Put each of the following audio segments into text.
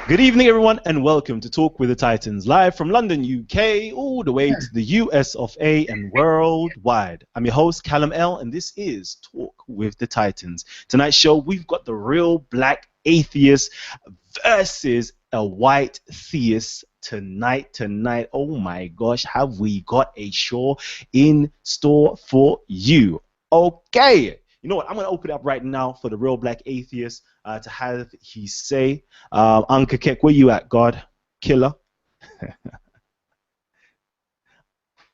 Good evening, everyone, and welcome to Talk with the Titans, live from London, UK, all the way to the US of A and worldwide. I'm your host, Callum L, and this is Talk with the Titans. Tonight's show, we've got the real black atheist versus a white theist. Tonight, oh my gosh, have we got a show in store for you? Okay. You know what? I'm going to open it up right now for the real black atheist to have his say. Ankh, where you at, God? Killer?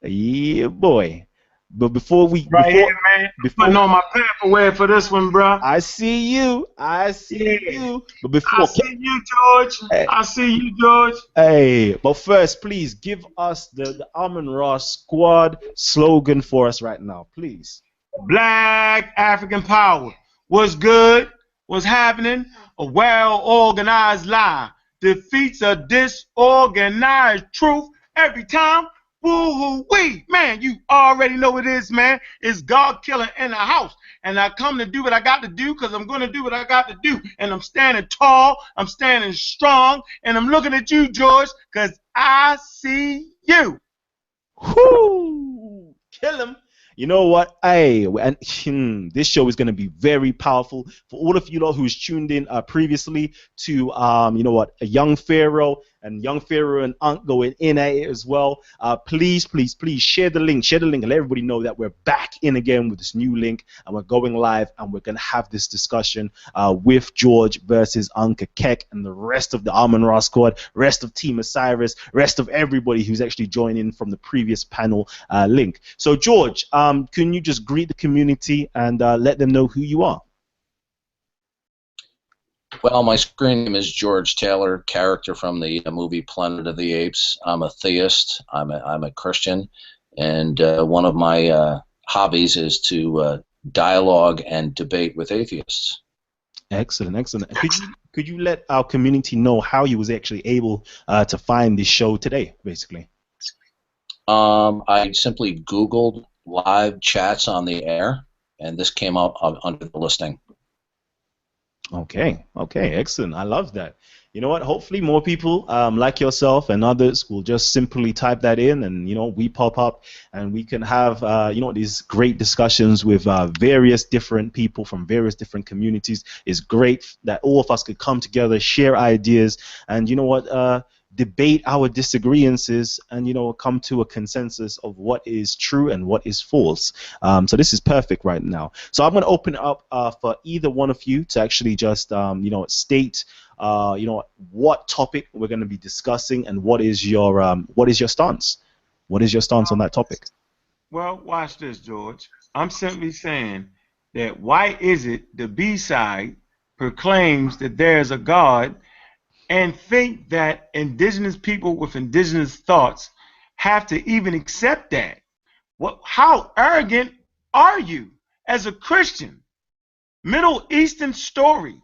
Yeah, boy. But before we... Here, man. Putting on my paperwork for this one, bro. I see you. I see you. But before... I see you, George. Hey. I see you, George. Hey, but first, please give us the Amun-Ra squad slogan for us right now, please. Black African power. What's good? What's happening? A well-organized lie defeats a disorganized truth every time. Woo-hoo-wee. Man, you already know what it is, man. It's God killer in the house. And I come to do what I got to do because I'm going to do what I got to do. And I'm standing tall. I'm standing strong. And I'm looking at you, George, because I see you. Whoo! Kill him. You know what? This show is going to be very powerful for all of you lot who's tuned in previously to, you know what, a Young Pharaoh and Young Pharaoh and Ankh going in at it as well. Please share the link and let everybody know that we're back in again with this new link and we're going live and we're going to have this discussion with George versus Ankh and the rest of the Amun-Ra squad, rest of Team Osiris, rest of everybody who's actually joining from the previous panel link. So George, can you just greet the community and let them know who you are? Well, my screen name is George Taylor, character from the movie Planet of the Apes. I'm a theist. I'm a Christian, and one of my hobbies is to dialogue and debate with atheists. Excellent. Could you let our community know how you was actually able to find this show today, basically? I simply Googled live chats on the air, and this came up under the listing. Okay, excellent. I love that. You know what? Hopefully more people like yourself and others will just simply type that in and, you know, we pop up and we can have, you know, these great discussions with various different people from various different communities. It's great that all of us could come together, share ideas, and, you know what, debate our disagreements and, you know, come to a consensus of what is true and what is false. So this is perfect right now. So I'm going to open it up for either one of you to actually just, you know, state, you know, what topic we're going to be discussing and what is your stance? What is your stance on that topic? Well, watch this, George. I'm simply saying that why is it the B-side proclaims that there's a God and think that indigenous people with indigenous thoughts have to even accept that? How arrogant are you as a Christian? Middle Eastern story,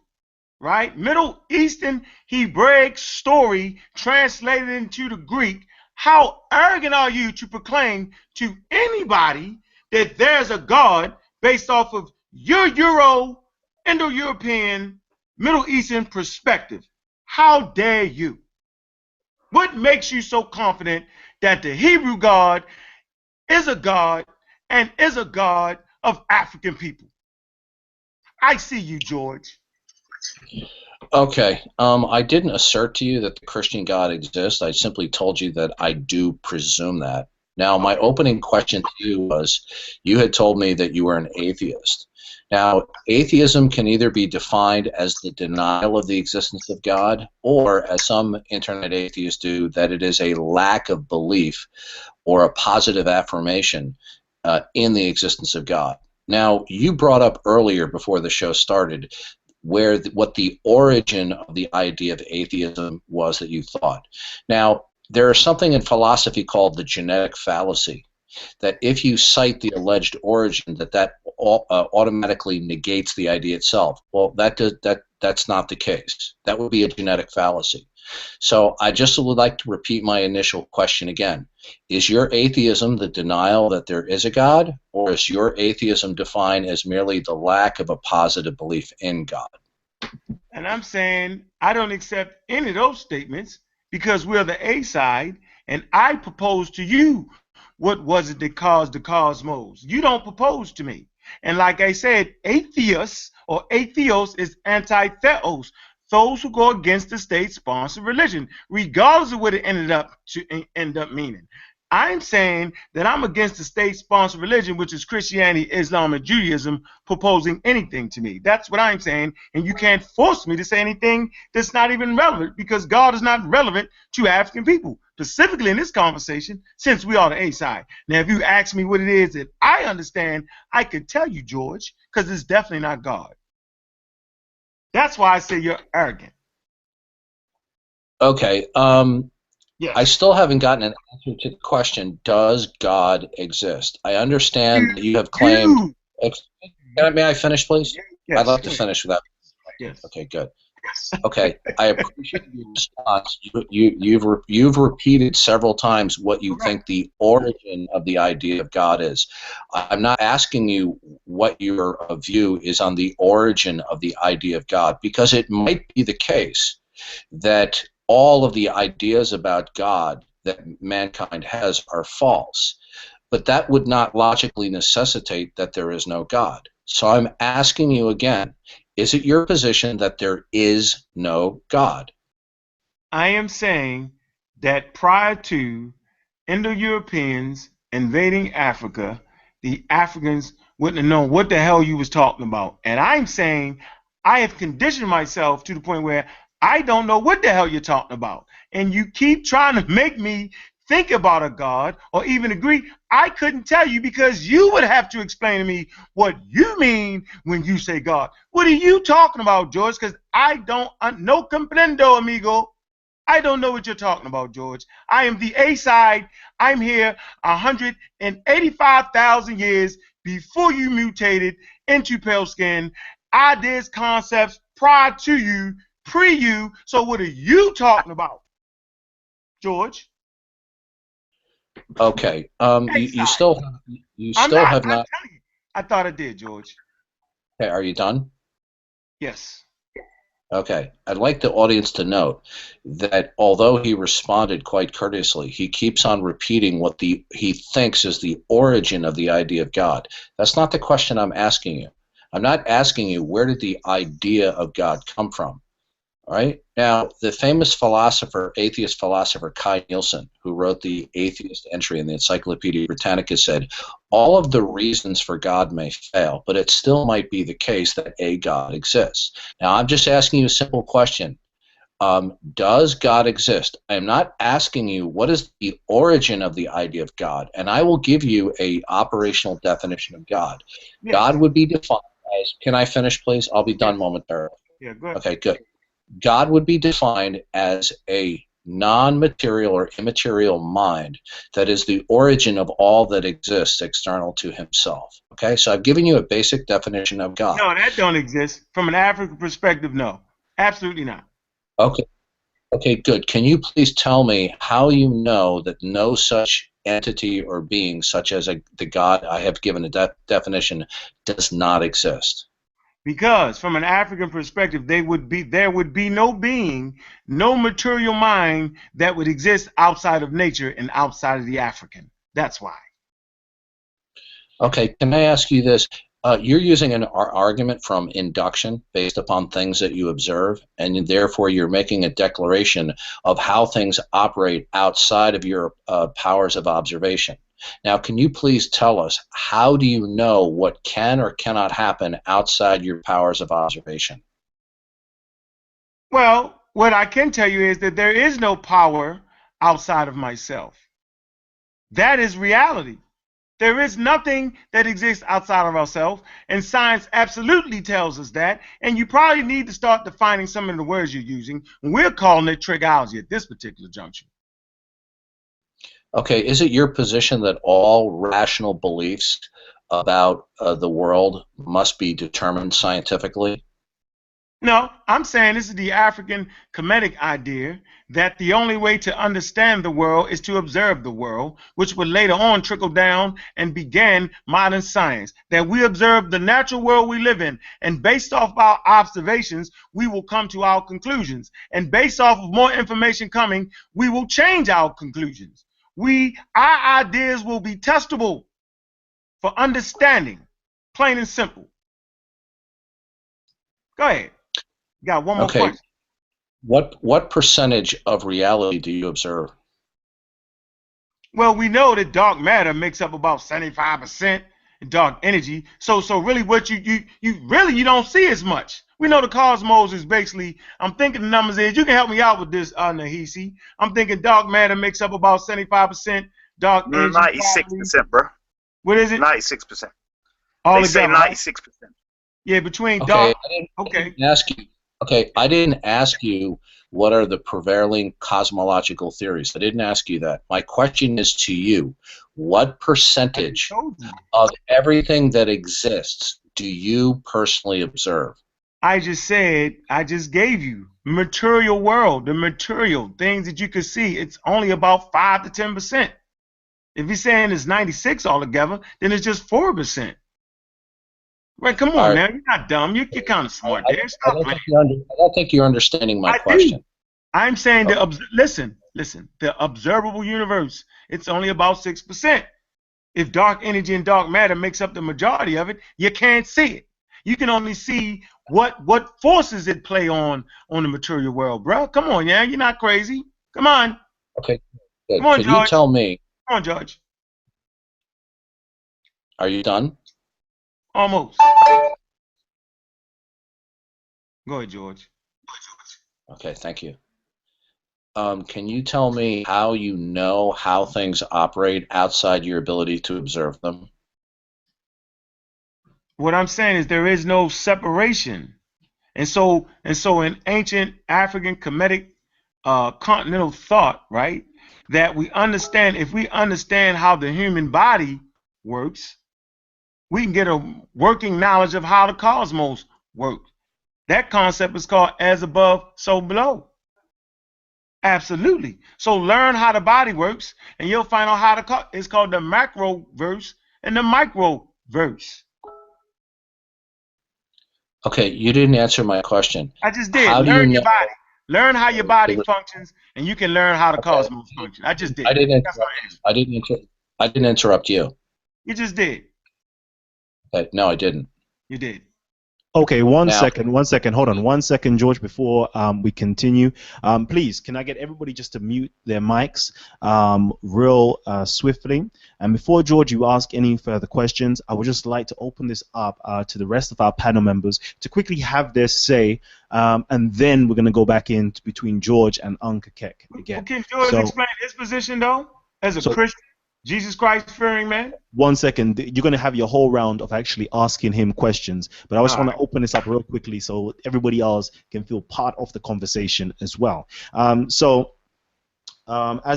right? Middle Eastern Hebraic story translated into the Greek. How arrogant are you to proclaim to anybody that there's a God based off of your Euro, Indo-European, Middle Eastern perspective? How dare you? What makes you so confident that the Hebrew God is a God and is a God of African people? I see you, George. Okay. I didn't assert to you that the Christian God exists. I simply told you that I do presume that. Now, my opening question to you was, you had told me that you were an atheist. Now, atheism can either be defined as the denial of the existence of God, or, as some internet atheists do, that it is a lack of belief or a positive affirmation in the existence of God. Now, you brought up earlier before the show started what the origin of the idea of atheism was that you thought. Now, there is something in philosophy called the genetic fallacy, that if you cite the alleged origin, that automatically negates the idea itself. Well, that's not the case. That would be a genetic fallacy. So I just would like to repeat my initial question again. Is your atheism the denial that there is a God, or is your atheism defined as merely the lack of a positive belief in God? And I'm saying I don't accept any of those statements because we're the A side, and I propose to you what was it that caused the cosmos. You don't propose to me. And like I said, atheists or atheos is anti-theos, those who go against the state-sponsored religion, regardless of what it end up meaning. I'm saying that I'm against the state-sponsored religion, which is Christianity, Islam, and Judaism, proposing anything to me. That's what I'm saying, and you can't force me to say anything that's not even relevant, because God is not relevant to African people, specifically in this conversation, since we are the A side. Now, if you ask me what it is that I understand, I could tell you, George, because it's definitely not God. That's why I say you're arrogant. Okay. Yes. I still haven't gotten an answer to the question, does God exist? I understand that you have claimed... May I finish, please? Yes, I'd like to finish with that. Yes. Okay, good. Okay, I appreciate your response. You've repeated several times what you think the origin of the idea of God is. I'm not asking you what your view is on the origin of the idea of God, because it might be the case that all of the ideas about God that mankind has are false, but that would not logically necessitate that there is no God. So I'm asking you again, is it your position that there is no God? I am saying that prior to Indo-Europeans invading Africa, the Africans wouldn't have known what the hell you was talking about. And I'm saying I have conditioned myself to the point where I don't know what the hell you're talking about. And you keep trying to make me think about a God or even agree. I couldn't tell you, because you would have to explain to me what you mean when you say God. What are you talking about, George? Because I don't, no comprendo, amigo. I don't know what you're talking about, George. I am the A side. I'm here 185,000 years before you mutated into pale skin. Ideas, concepts prior to you, pre-you. So what are you talking about, George? Okay. You still have not. I thought I did, George. Okay, are you done? Yes. Okay. I'd like the audience to note that although he responded quite courteously, he keeps on repeating what he thinks is the origin of the idea of God. That's not the question I'm asking you. I'm not asking you where did the idea of God come from. All right? Now, the famous philosopher, atheist philosopher Kai Nielsen, who wrote the atheist entry in the Encyclopedia Britannica, said, all of the reasons for God may fail, but it still might be the case that a God exists. Now, I'm just asking you a simple question. Does God exist? I'm not asking you what is the origin of the idea of God, and I will give you a operational definition of God. Yes. God would be defined as, can I finish, please? I'll be done momentarily. Yeah, go ahead. Okay, good. God would be defined as a non-material or immaterial mind that is the origin of all that exists external to himself. Okay, so I've given you a basic definition of God. No, that don't exist. From an African perspective, no. Absolutely not. Okay. Okay, good. Can you please tell me how you know that no such entity or being, such as the God I have given a definition, does not exist? Because from an African perspective, there would be no being, no material mind that would exist outside of nature and outside of the African. That's why. Okay, can I ask you this? You're using an argument from induction based upon things that you observe, and therefore you're making a declaration of how things operate outside of your powers of observation. Now, can you please tell us, how do you know what can or cannot happen outside your powers of observation? Well, what I can tell you is that there is no power outside of myself. That is reality. There is nothing that exists outside of ourselves, and science absolutely tells us that, and you probably need to start defining some of the words you're using. We're calling it trigology at this particular juncture. Okay, is it your position that all rational beliefs about the world must be determined scientifically? No, I'm saying this is the African Kemetic idea that the only way to understand the world is to observe the world, which would later on trickle down and began modern science. That we observe the natural world we live in, and based off our observations, we will come to our conclusions. And based off of more information coming, we will change our conclusions. Our ideas will be testable for understanding, plain and simple. Go ahead. Got one more question. What percentage of reality do you observe? Well, we know that dark matter makes up about 75% dark energy. So really what you don't see as much. We know the cosmos is basically, I'm thinking the numbers is, you can help me out with this, Nahisi. I'm thinking dark matter makes up about 75% dark energy. 96%, bro. What is it? 96%. All they together, say 96%. Yeah, between dark. I didn't ask you. Okay, I didn't ask you what are the prevailing cosmological theories. I didn't ask you that. My question is to you. What percentage of everything that exists do you personally observe? I just gave you material world, the material things that you can see. It's only about 5 to 10%. If you're saying it's 96 altogether, then it's just 4%. Right, come on now, you're not dumb. You're kind of smart there. I don't think you're understanding my question. I'm saying listen, the observable universe, it's only about 6%. If dark energy and dark matter makes up the majority of it, you can't see it. You can only see what forces it play on the material world, bro. Come on, yeah, you're not crazy. Come on. Okay. Good. Come on, Can George. you tell me? Come on, George. Are you done? Almost. Go ahead, George. Okay, thank you. Can you tell me how you know how things operate outside your ability to observe them? What I'm saying is there is no separation. And so in ancient African Kemetic continental thought, right, that we understand, if we understand how the human body works, we can get a working knowledge of how the cosmos works. That concept is called as above, so below. Absolutely. So learn how the body works, and you'll find out how it's called the macro verse and the micro verse. Okay, you didn't answer my question. I just did. Learn your body. Learn how your body functions, and you can learn how the cosmos functions. I just did. I didn't interrupt you. You just did. No, I didn't. You did. Okay, one second. Hold on 1 second, George, before we continue. Please, can I get everybody just to mute their mics real swiftly? And before, George, you ask any further questions, I would just like to open this up to the rest of our panel members to quickly have their say, and then we're going to go back in between George and Ankh again. Well, can George explain his position, though, as a Christian? Jesus Christ fearing man? 1 second. You're going to have your whole round of actually asking him questions, but I just want to open this up real quickly so everybody else can feel part of the conversation as well. As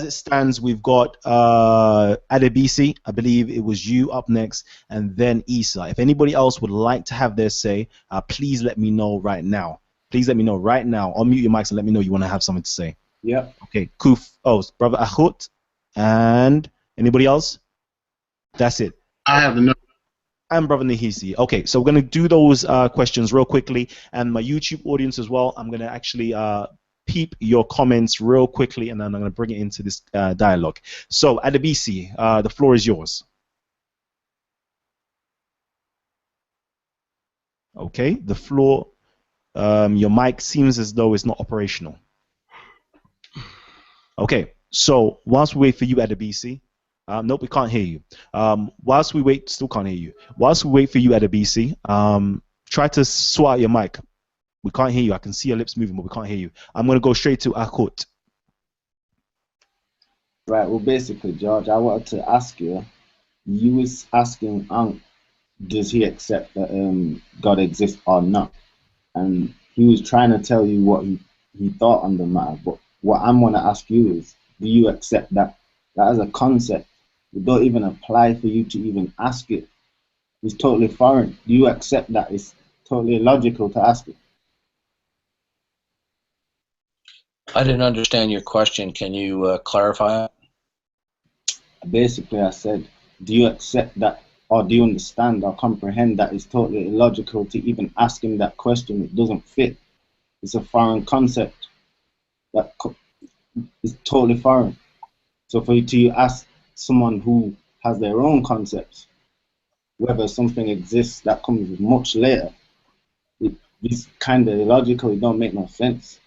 it stands, we've got Adebisi, I believe it was you up next, and then Issa. If anybody else would like to have their say, please let me know right now. Please let me know right now. Unmute your mics and let me know you want to have something to say. Yeah. Okay, Kuf. Oh, Brother Ahut. And anybody else? That's it. I have no. And Brother Nahisi. Okay, so we're going to do those questions real quickly. And my YouTube audience as well, I'm going to actually peep your comments real quickly, and then I'm going to bring it into this dialogue. So, Adebisi, the floor is yours. Okay, the floor, your mic seems as though it's not operational. Okay, so whilst we wait for you, Adebisi, nope, we can't hear you. Whilst we wait, still can't hear you. Whilst we wait for you, Adebisi, try to sort out your mic. We can't hear you. I can see your lips moving, but we can't hear you. I'm going to go straight to Akut. Right, well, basically, George, I wanted to ask you, you was asking Ankh, does he accept that God exists or not? And he was trying to tell you what he thought on the matter, but what I'm going to ask you is, do you accept that as a concept? It don't even apply for you to even ask it. It's totally foreign. Do you accept that it's totally illogical to ask it? I didn't understand your question. Can you clarify it? Basically, I said, do you accept that, or do you understand or comprehend that it's totally illogical to even ask him that question? It doesn't fit. It's a foreign concept that is totally foreign. So for you to ask someone who has their own concepts whether something exists that comes much later, it's kind of illogical. It don't make no sense.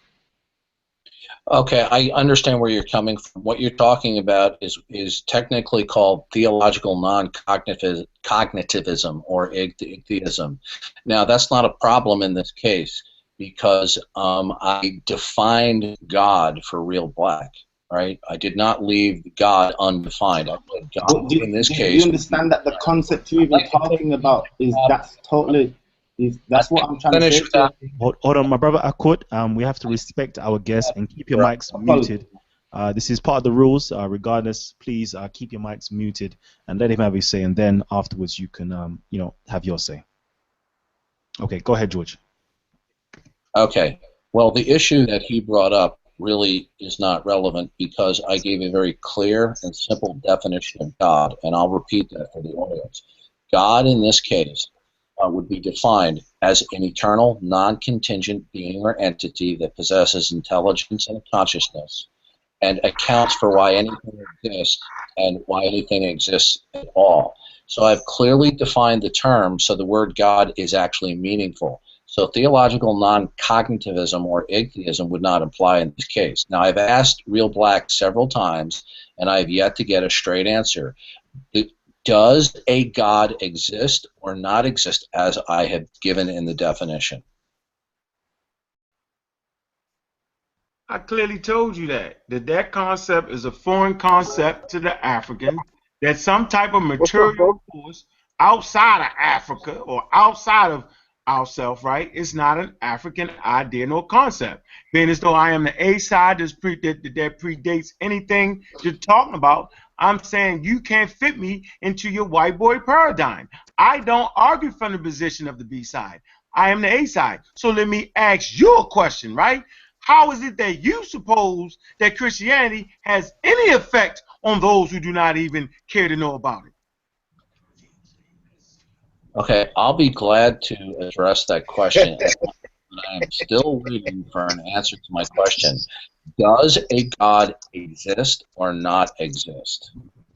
Okay, I understand where you're coming from. What you're talking about is technically called theological non-cognitivism or atheism. Now, that's not a problem in this case because I defined God for real black, right? I did not leave God undefined. I put God in this case. Do you understand that the concept you're even talking about is that's totally... That's what I'm trying to say. Hold on, my brother Akut. We have to respect our guests and keep your mics muted. This is part of the rules. Regardless, please keep your mics muted and let him have his say, and then afterwards you can, have your say. Okay, go ahead, George. Okay. Well, the issue that he brought up really is not relevant because I gave a very clear and simple definition of God, and I'll repeat that for the audience. God, in this case, would be defined as an eternal, non-contingent being or entity that possesses intelligence and consciousness and accounts for why anything exists and why anything exists at all. So I've clearly defined the term so the word God is actually meaningful. So theological non-cognitivism or atheism would not apply in this case. Now, I've asked Real Black several times, and I've yet to get a straight answer. Does a God exist or not exist as I have given in the definition? I clearly told you that concept is a foreign concept to the African, that some type of material force outside of Africa or outside of ourselves, right? It's not an African idea nor concept. Being as though I am the A side that predates anything you're talking about, I'm saying you can't fit me into your white boy paradigm. I don't argue from the position of the B side. I am the A side. So let me ask you a question, right? How is it that you suppose that Christianity has any effect on those who do not even care to know about it? Okay, I'll be glad to address that question. I am still waiting for an answer to my question. Does a God exist or not exist?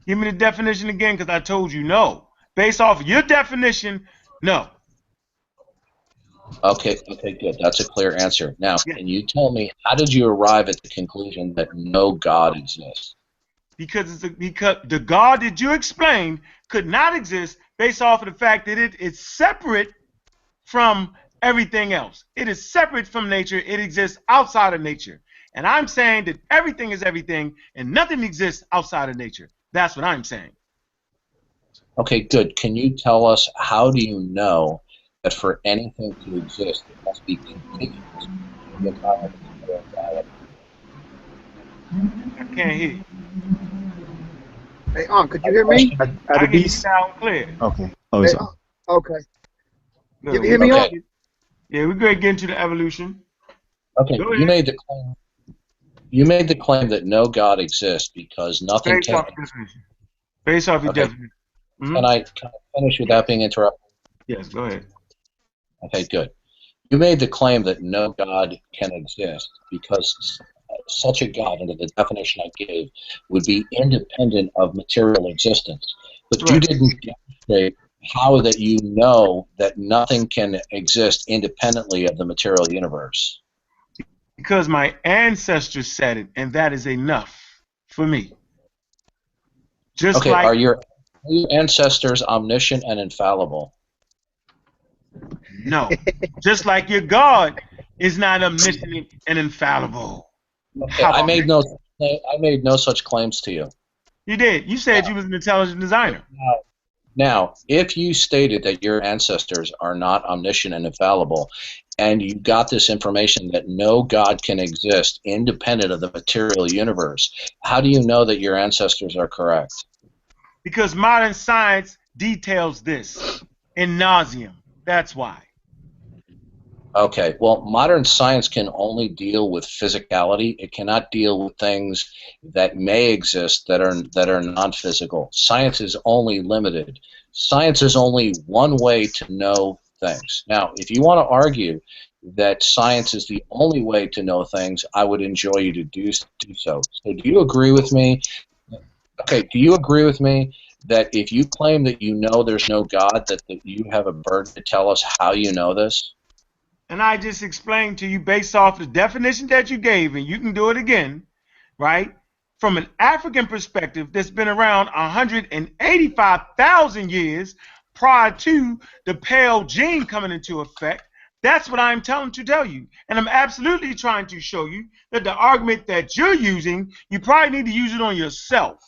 Give me the definition again, because I told you no. Based off your definition, no. Okay, good. That's a clear answer. Now, can you tell me, how did you arrive at the conclusion that no God exists? Because the God that you explained could not exist based off of the fact that it is separate from everything else. It is separate from nature. It exists outside of nature. And I'm saying that everything is everything and nothing exists outside of nature. That's what I'm saying. Okay, good. Can you tell us, how do you know that for anything to exist, it must be contiguous to the environment of reality? I can't hear you. Hey, could you hear me? I can hear you loud and clear. Okay. Oh, it's on. Okay. Good. You hear me? Okay. Yeah, we're going to get into the evolution. Okay, you made the claim. You made the claim that no God exists because nothing Based off your definition. Mm-hmm. Can I finish without being interrupted? Yes, go ahead. Okay, good. You made the claim that no God can exist because such a God, under the definition I gave, would be independent of material existence. But you didn't demonstrate how that you know that nothing can exist independently of the material universe. Because my ancestors said it, and that is enough for me. Just okay, like, are your ancestors omniscient and infallible? No. Just like your God is not omniscient and infallible. Okay, I made no such claims to you. You did. You said you was an intelligent designer. Now, if you stated that your ancestors are not omniscient and infallible, and you got this information that no God can exist independent of the material universe, how do you know that your ancestors are correct? Because modern science details this in nauseam. That's why. Okay, well, modern science can only deal with physicality. It cannot deal with things that may exist that are non-physical. Science is only limited. Science is only one way to know things. Now, if you want to argue that science is the only way to know things, I would enjoy you to do so. So, do you agree with me? Okay, do you agree with me that if you claim that you know there's no God, that you have a burden to tell us how you know this? And I just explained to you based off the definition that you gave, and you can do it again, right? From an African perspective that's been around 185,000 years prior to the pale gene coming into effect. That's what I'm trying to tell you. And I'm absolutely trying to show you that the argument that you're using, you probably need to use it on yourself.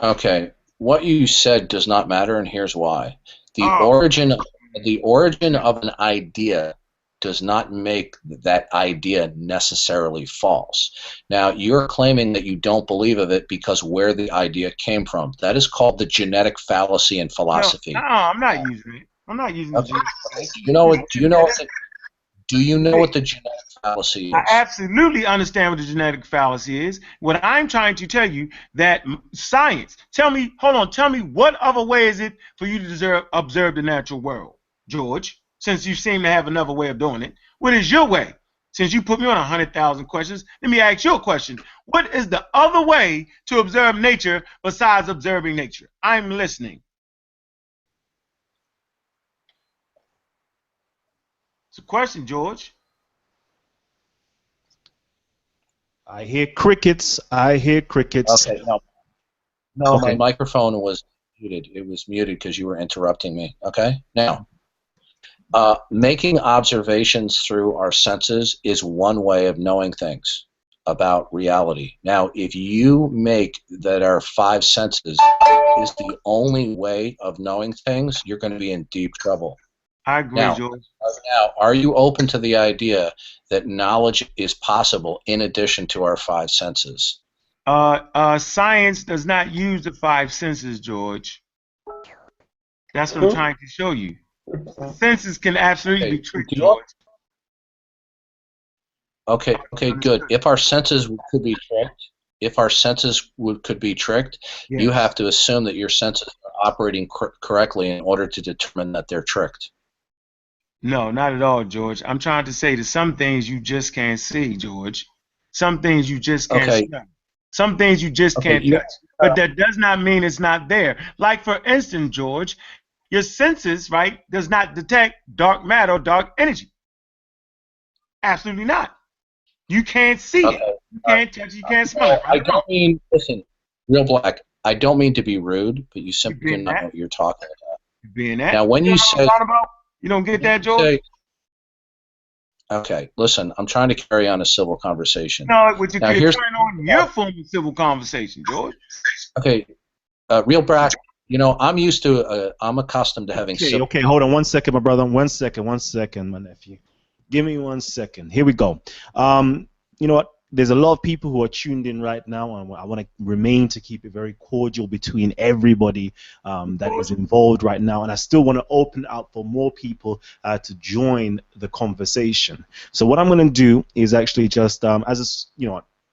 Okay, what you said does not matter, and here's why. The Oh, origin of an idea does not make that idea necessarily false. Now, you're claiming that you don't believe of it because where the idea came from. That is called the genetic fallacy in philosophy. no, I'm not using it. I'm not using the Okay. gene. Do you know what the genetic fallacy I is? absolutely understand what the genetic fallacy is. What I'm trying to tell you that science. Tell me what other way is it for you to observe the natural world, George? Since you seem to have another way of doing it, what is your way? Since you put me on 100,000 questions, let me ask you a question. What is the other way to observe nature besides observing nature? I'm listening. It's a question, George. I hear crickets. I hear crickets. Okay, no, my Okay. microphone was muted. It was muted because you were interrupting me. Okay, now. Making observations through our senses is one way of knowing things about reality. Now, if you make that our five senses is the only way of knowing things, you're going to be in deep trouble. I agree, Now, George. are you open to the idea that knowledge is possible in addition to our five senses? Science does not use the five senses, George. That's what I'm trying to show you. Senses can absolutely be tricked, George. Okay, good. If our senses could be tricked, Yes. you have to assume that your senses are operating correctly in order to determine that they're tricked. No, not at all, George. I'm trying to say that some things you just can't see, George. Some things you just can't smell. Some things you just can't touch. But that does not mean it's not there. Like, for instance, George, your senses, right, does not detect dark matter or dark energy. Absolutely not. You can't see it. You can't touch it. You can't smell it. Right? I don't mean, listen, Real Black, I don't mean to be rude, but you simply do not know what you're talking about. You're being that. Now, when you say... You don't get that, George? Okay, listen, I'm trying to carry on a civil conversation. No, but you're carrying on your form of civil conversation, George. Okay, Real Black, you know, I'm accustomed to having civil... Okay, hold on 1 second, my brother. 1 second, my nephew. Give me 1 second. Here we go. You know what? There's a lot of people who are tuned in right now, and I want to remain to keep it very cordial between everybody that is involved right now, and I still want to open out for more people to join the conversation. So what I'm going to do is actually just,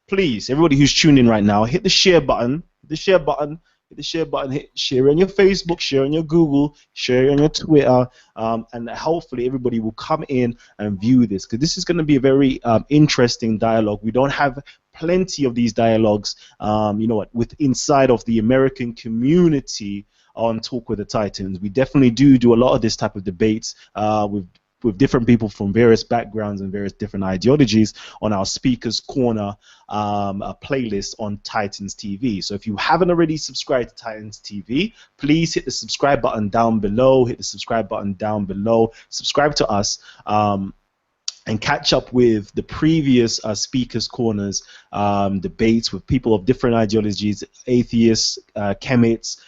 please, everybody who's tuned in right now, hit the share button, hit share on your Facebook, share on your Google, share on your Twitter, and hopefully everybody will come in and view this, because this is going to be a very interesting dialogue. We don't have plenty of these dialogues, with inside of the American community on Talk with the Titans. We definitely do a lot of this type of debates with different people from various backgrounds and various different ideologies on our Speakers Corner playlist on Titans TV. So if you haven't already subscribed to Titans TV, please hit the subscribe button down below. Subscribe to us. And catch up with the previous Speakers Corners debates with people of different ideologies, atheists, chemists,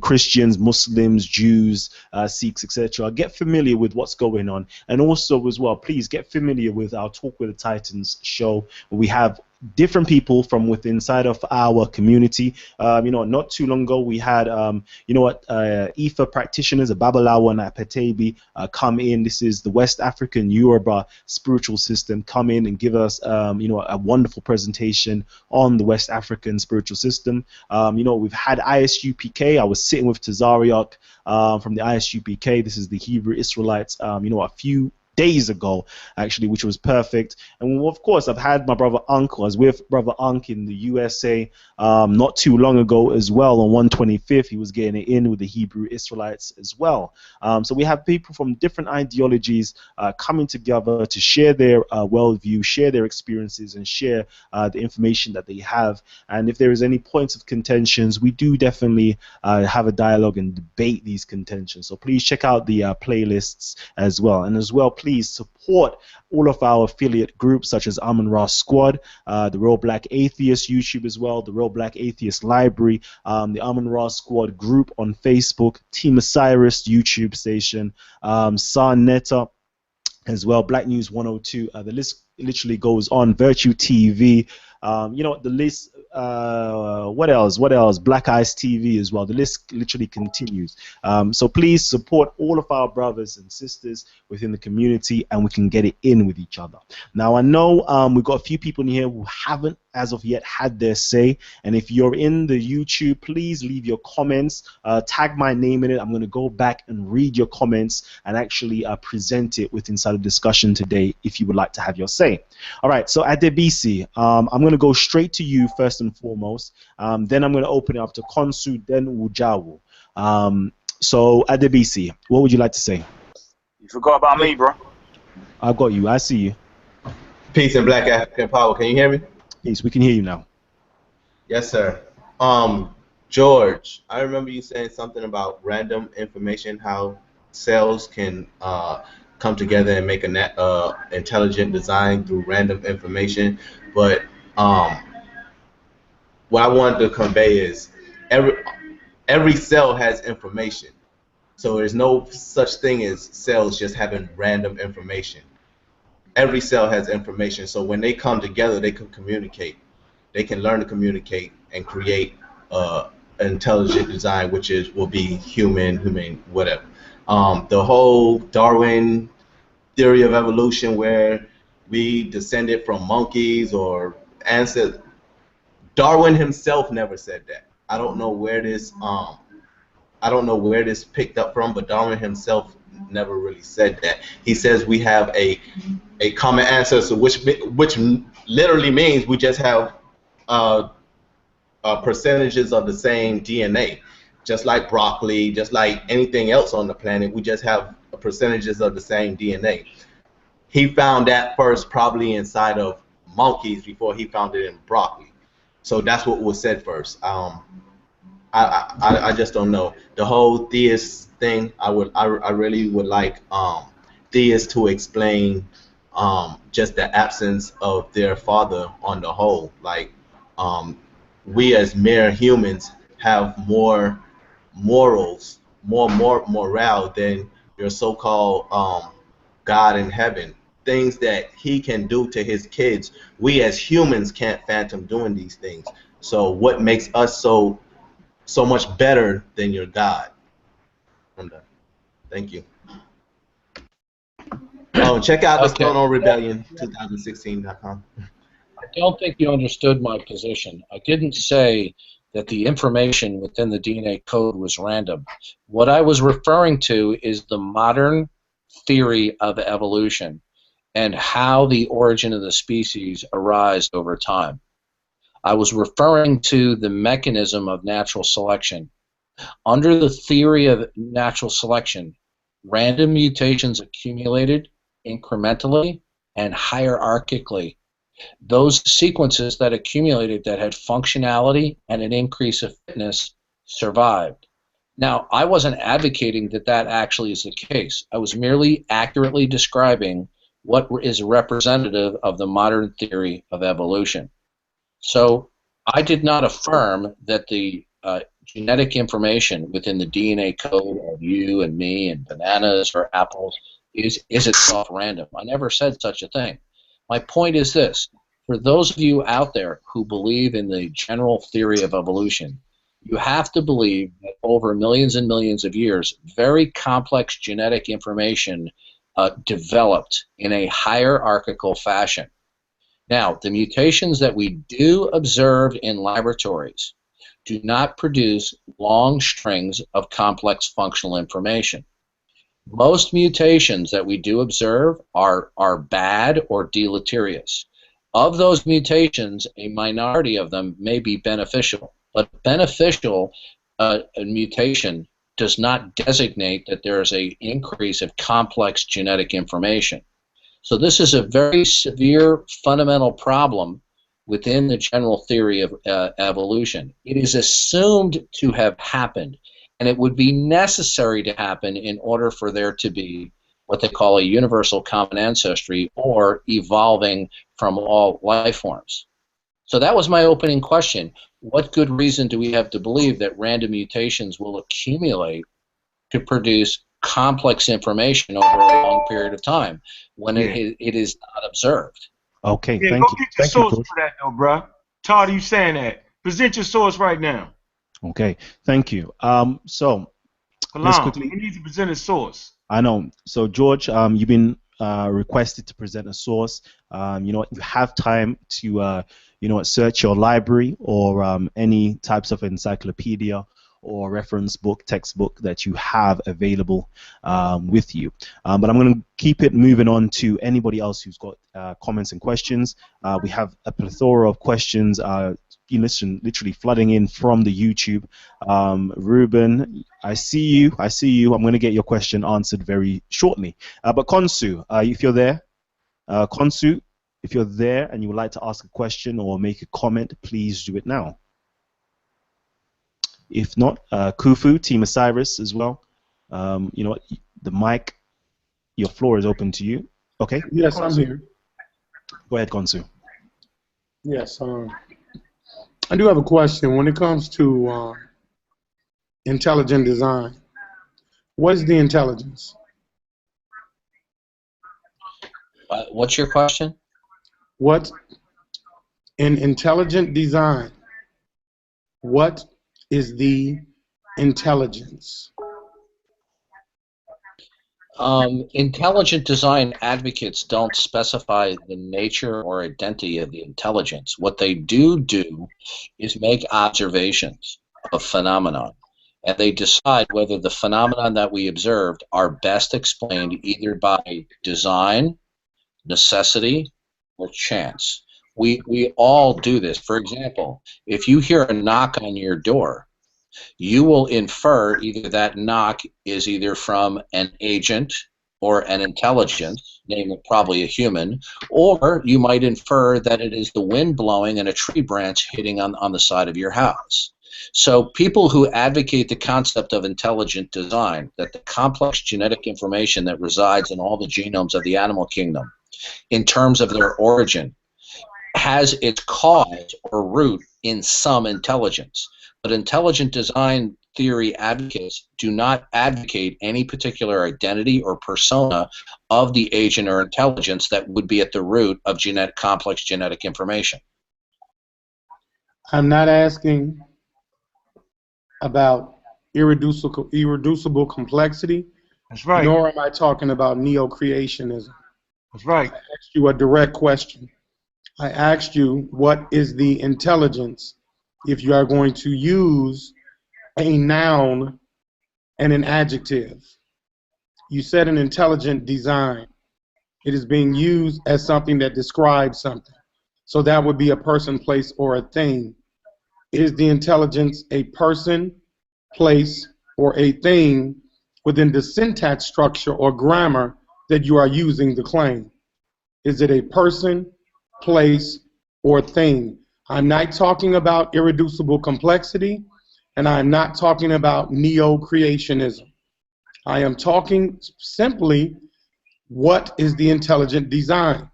Christians, Muslims, Jews, Sikhs, etc. Get familiar with what's going on, and also as well, please get familiar with our Talk with the Titans show. We have different people from within inside of our community. Not too long ago we had, Ifa practitioners, a Babalawo and a Petebi, come in. This is the West African Yoruba spiritual system. Come in and give us, a wonderful presentation on the West African spiritual system. We've had ISUPK. I was sitting with Tazariak from the ISUPK. This is the Hebrew Israelites. A few days ago, actually, which was perfect. And of course, I've had my brother Ankh. I was with brother Ankh in the USA not too long ago as well. On 125th, he was getting it in with the Hebrew Israelites as well. So we have people from different ideologies coming together to share their worldview, share their experiences, and share the information that they have. And if there is any points of contentions, we do definitely have a dialogue and debate these contentions. So please check out the playlists as well. And as well, please support all of our affiliate groups such as Amun-Ra Squad, the Real Black Atheist YouTube as well, the Real Black Atheist Library, the Amun-Ra Squad group on Facebook, Team Osiris YouTube station, San Neta as well, Black News 102. The list literally goes on. Virtue TV. The list. What else? Black Eyes TV as well. The list literally continues. So please support all of our brothers and sisters within the community, and we can get it in with each other. Now I know we've got a few people in here who haven't as of yet had their say, and if you're in the YouTube, please leave your comments. Tag my name in it. I'm going to go back and read your comments and actually present it within inside the discussion today if you would like to have your say. All right, so Adebisi, I'm going to go straight to you first and foremost. Then I'm going to open it up to Konsu, then Wujawu. So Adebisi, what would you like to say? You forgot about me, bro. I got you. I see you. Peace and Black African power. Can you hear me? Peace. We can hear you now. Yes, sir. George, I remember you saying something about random information, how cells can come together and make an intelligent design through random information. But what I wanted to convey is every cell has information. So there's no such thing as cells just having random information. Every cell has information. So when they come together, they can communicate. They can learn to communicate and create an intelligent design, which will be human, whatever. The whole Darwin theory of evolution, where we descended from monkeys or ancestors. Darwin himself never said that. I don't know where this picked up from, but Darwin himself never really said that. He says we have a common ancestor, which literally means we just have percentages of the same DNA, just like broccoli, just like anything else on the planet. We just have percentages of the same DNA. He found that first probably inside of monkeys before he found it in broccoli. So that's what was said first. I just don't know. The whole theist thing, I really would like theists to explain just the absence of their father on the whole. Like we as mere humans have more morals, more morale than your so-called God in heaven. Things that he can do to his kids, we as humans can't fathom doing these things. So what makes us so much better than your God? I'm done. Thank you. Check out the Stone on Rebellion 2016.com. I don't think you understood my position. I didn't say that the information within the DNA code was random. What I was referring to is the modern theory of evolution and how the origin of the species arise over time. I was referring to the mechanism of natural selection. Under the theory of natural selection, random mutations accumulated incrementally and hierarchically. Those sequences that accumulated that had functionality and an increase of fitness survived. Now, I wasn't advocating that that actually is the case. I was merely accurately describing what is representative of the modern theory of evolution. So I did not affirm that the genetic information within the DNA code of you and me and bananas or apples is itself random. I never said such a thing. My point is this. For those of you out there who believe in the general theory of evolution, you have to believe that over millions and millions of years, very complex genetic information developed in a hierarchical fashion. Now, the mutations that we do observe in laboratories do not produce long strings of complex functional information. Most mutations that we do observe are bad or deleterious. Of those mutations, a minority of them may be beneficial, but beneficial mutation does not designate that there is an increase of complex genetic information. So this is a very severe fundamental problem within the general theory of evolution. It is assumed to have happened, and it would be necessary to happen in order for there to be what they call a universal common ancestry, or evolving from all life forms. So that was my opening question. What good reason do we have to believe that random mutations will accumulate to produce complex information over a long period of time when it is not observed? Okay, Yeah, thank go you. get your Thank you, source George. for that, though, bruh. Todd, you saying that? Present your source right now. Okay, thank you. So let's Kalam, quickly. he needs to present his source. I know. So George, you've been requested to present a source. You know what? You have time to you know, search your library or any types of encyclopedia or reference book, textbook that you have available with you. But I'm going to keep it moving on to anybody else who's got comments and questions. We have a plethora of questions. You listen, literally flooding in from the YouTube. Ruben, I see you. I see you. I'm going to get your question answered very shortly. But Konsu, if you're there, Konsu, if you're there and you would like to ask a question or make a comment, please do it now. If not, Kufu, Team Osiris as well. You know what? The mic, your floor is open to you. Okay. Yes, I'm here. Go ahead, Konsu. Yes, I do have a question. When it comes to intelligent design, what is the intelligence? What's your question? What in intelligent design, what is the intelligence? Intelligent design advocates don't specify the nature or identity of the intelligence. What they do is make observations of phenomenon, and they decide whether the phenomenon that we observed are best explained either by design, necessity, or chance. We all do this. For example, if you hear a knock on your door, you will infer either that knock is either from an agent or an intelligence, namely probably a human, or you might infer that it is the wind blowing and a tree branch hitting on the side of your house. So people who advocate the concept of intelligent design, that the complex genetic information that resides in all the genomes of the animal kingdom, in terms of their origin, has its cause or root in some intelligence. But intelligent design theory advocates do not advocate any particular identity or persona of the agent or intelligence that would be at the root of complex genetic information. I'm not asking about irreducible complexity. That's right. Nor am I talking about neo-creationism. That's right. I asked you a direct question. I asked you, what is the intelligence if you are going to use a noun and an adjective? You said an intelligent design. It is being used as something that describes something. So that would be a person, place, or a thing. Is the intelligence a person, place, or a thing within the syntax structure or grammar that you are using to claim? Is it a person, place, or thing? I'm not talking about irreducible complexity, and I'm not talking about neo-creationism. I am talking simply, what is the intelligent design?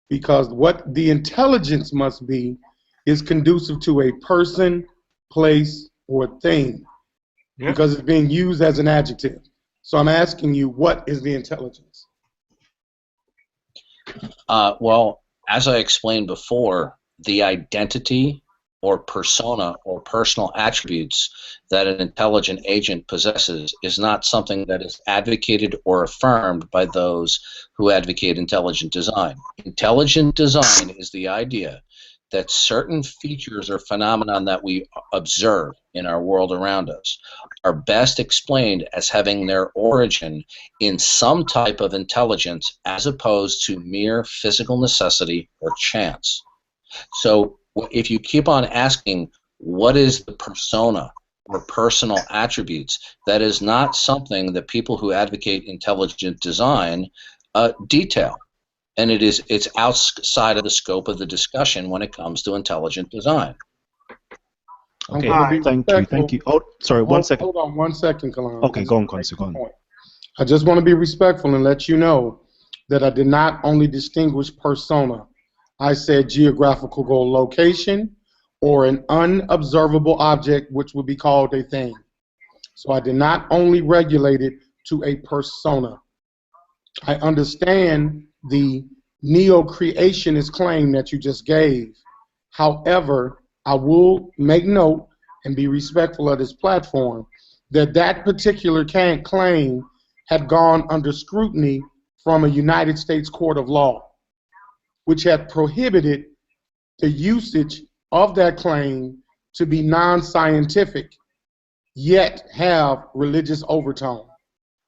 Because what the intelligence must be is conducive to a person, place, or thing. Yep. Because it's being used as an adjective. So I'm asking you, what is the intelligence? Well, As I explained before, the identity or persona or personal attributes that an intelligent agent possesses is not something that is advocated or affirmed by those who advocate intelligent design. Intelligent design is the idea that certain features or phenomenon that we observe in our world around us are best explained as having their origin in some type of intelligence as opposed to mere physical necessity or chance. So if you keep on asking what is the persona or personal attributes, that is not something that people who advocate intelligent design detail. And it's outside of the scope of the discussion when it comes to intelligent design. Okay, Alright. thank you. Oh, sorry, 1 second. Hold on 1 second, Kalam. Okay, go on, Konsu, go on. I just want to be respectful and let you know that I did not only distinguish persona. I said geographical location or an unobservable object, which would be called a thing. So I did not only regulate it to a persona. I understand the neo-creationist claim that you just gave. However, I will make note and be respectful of this platform that that particular claim had gone under scrutiny from a United States court of law, which had prohibited the usage of that claim to be non-scientific, yet have religious overtone.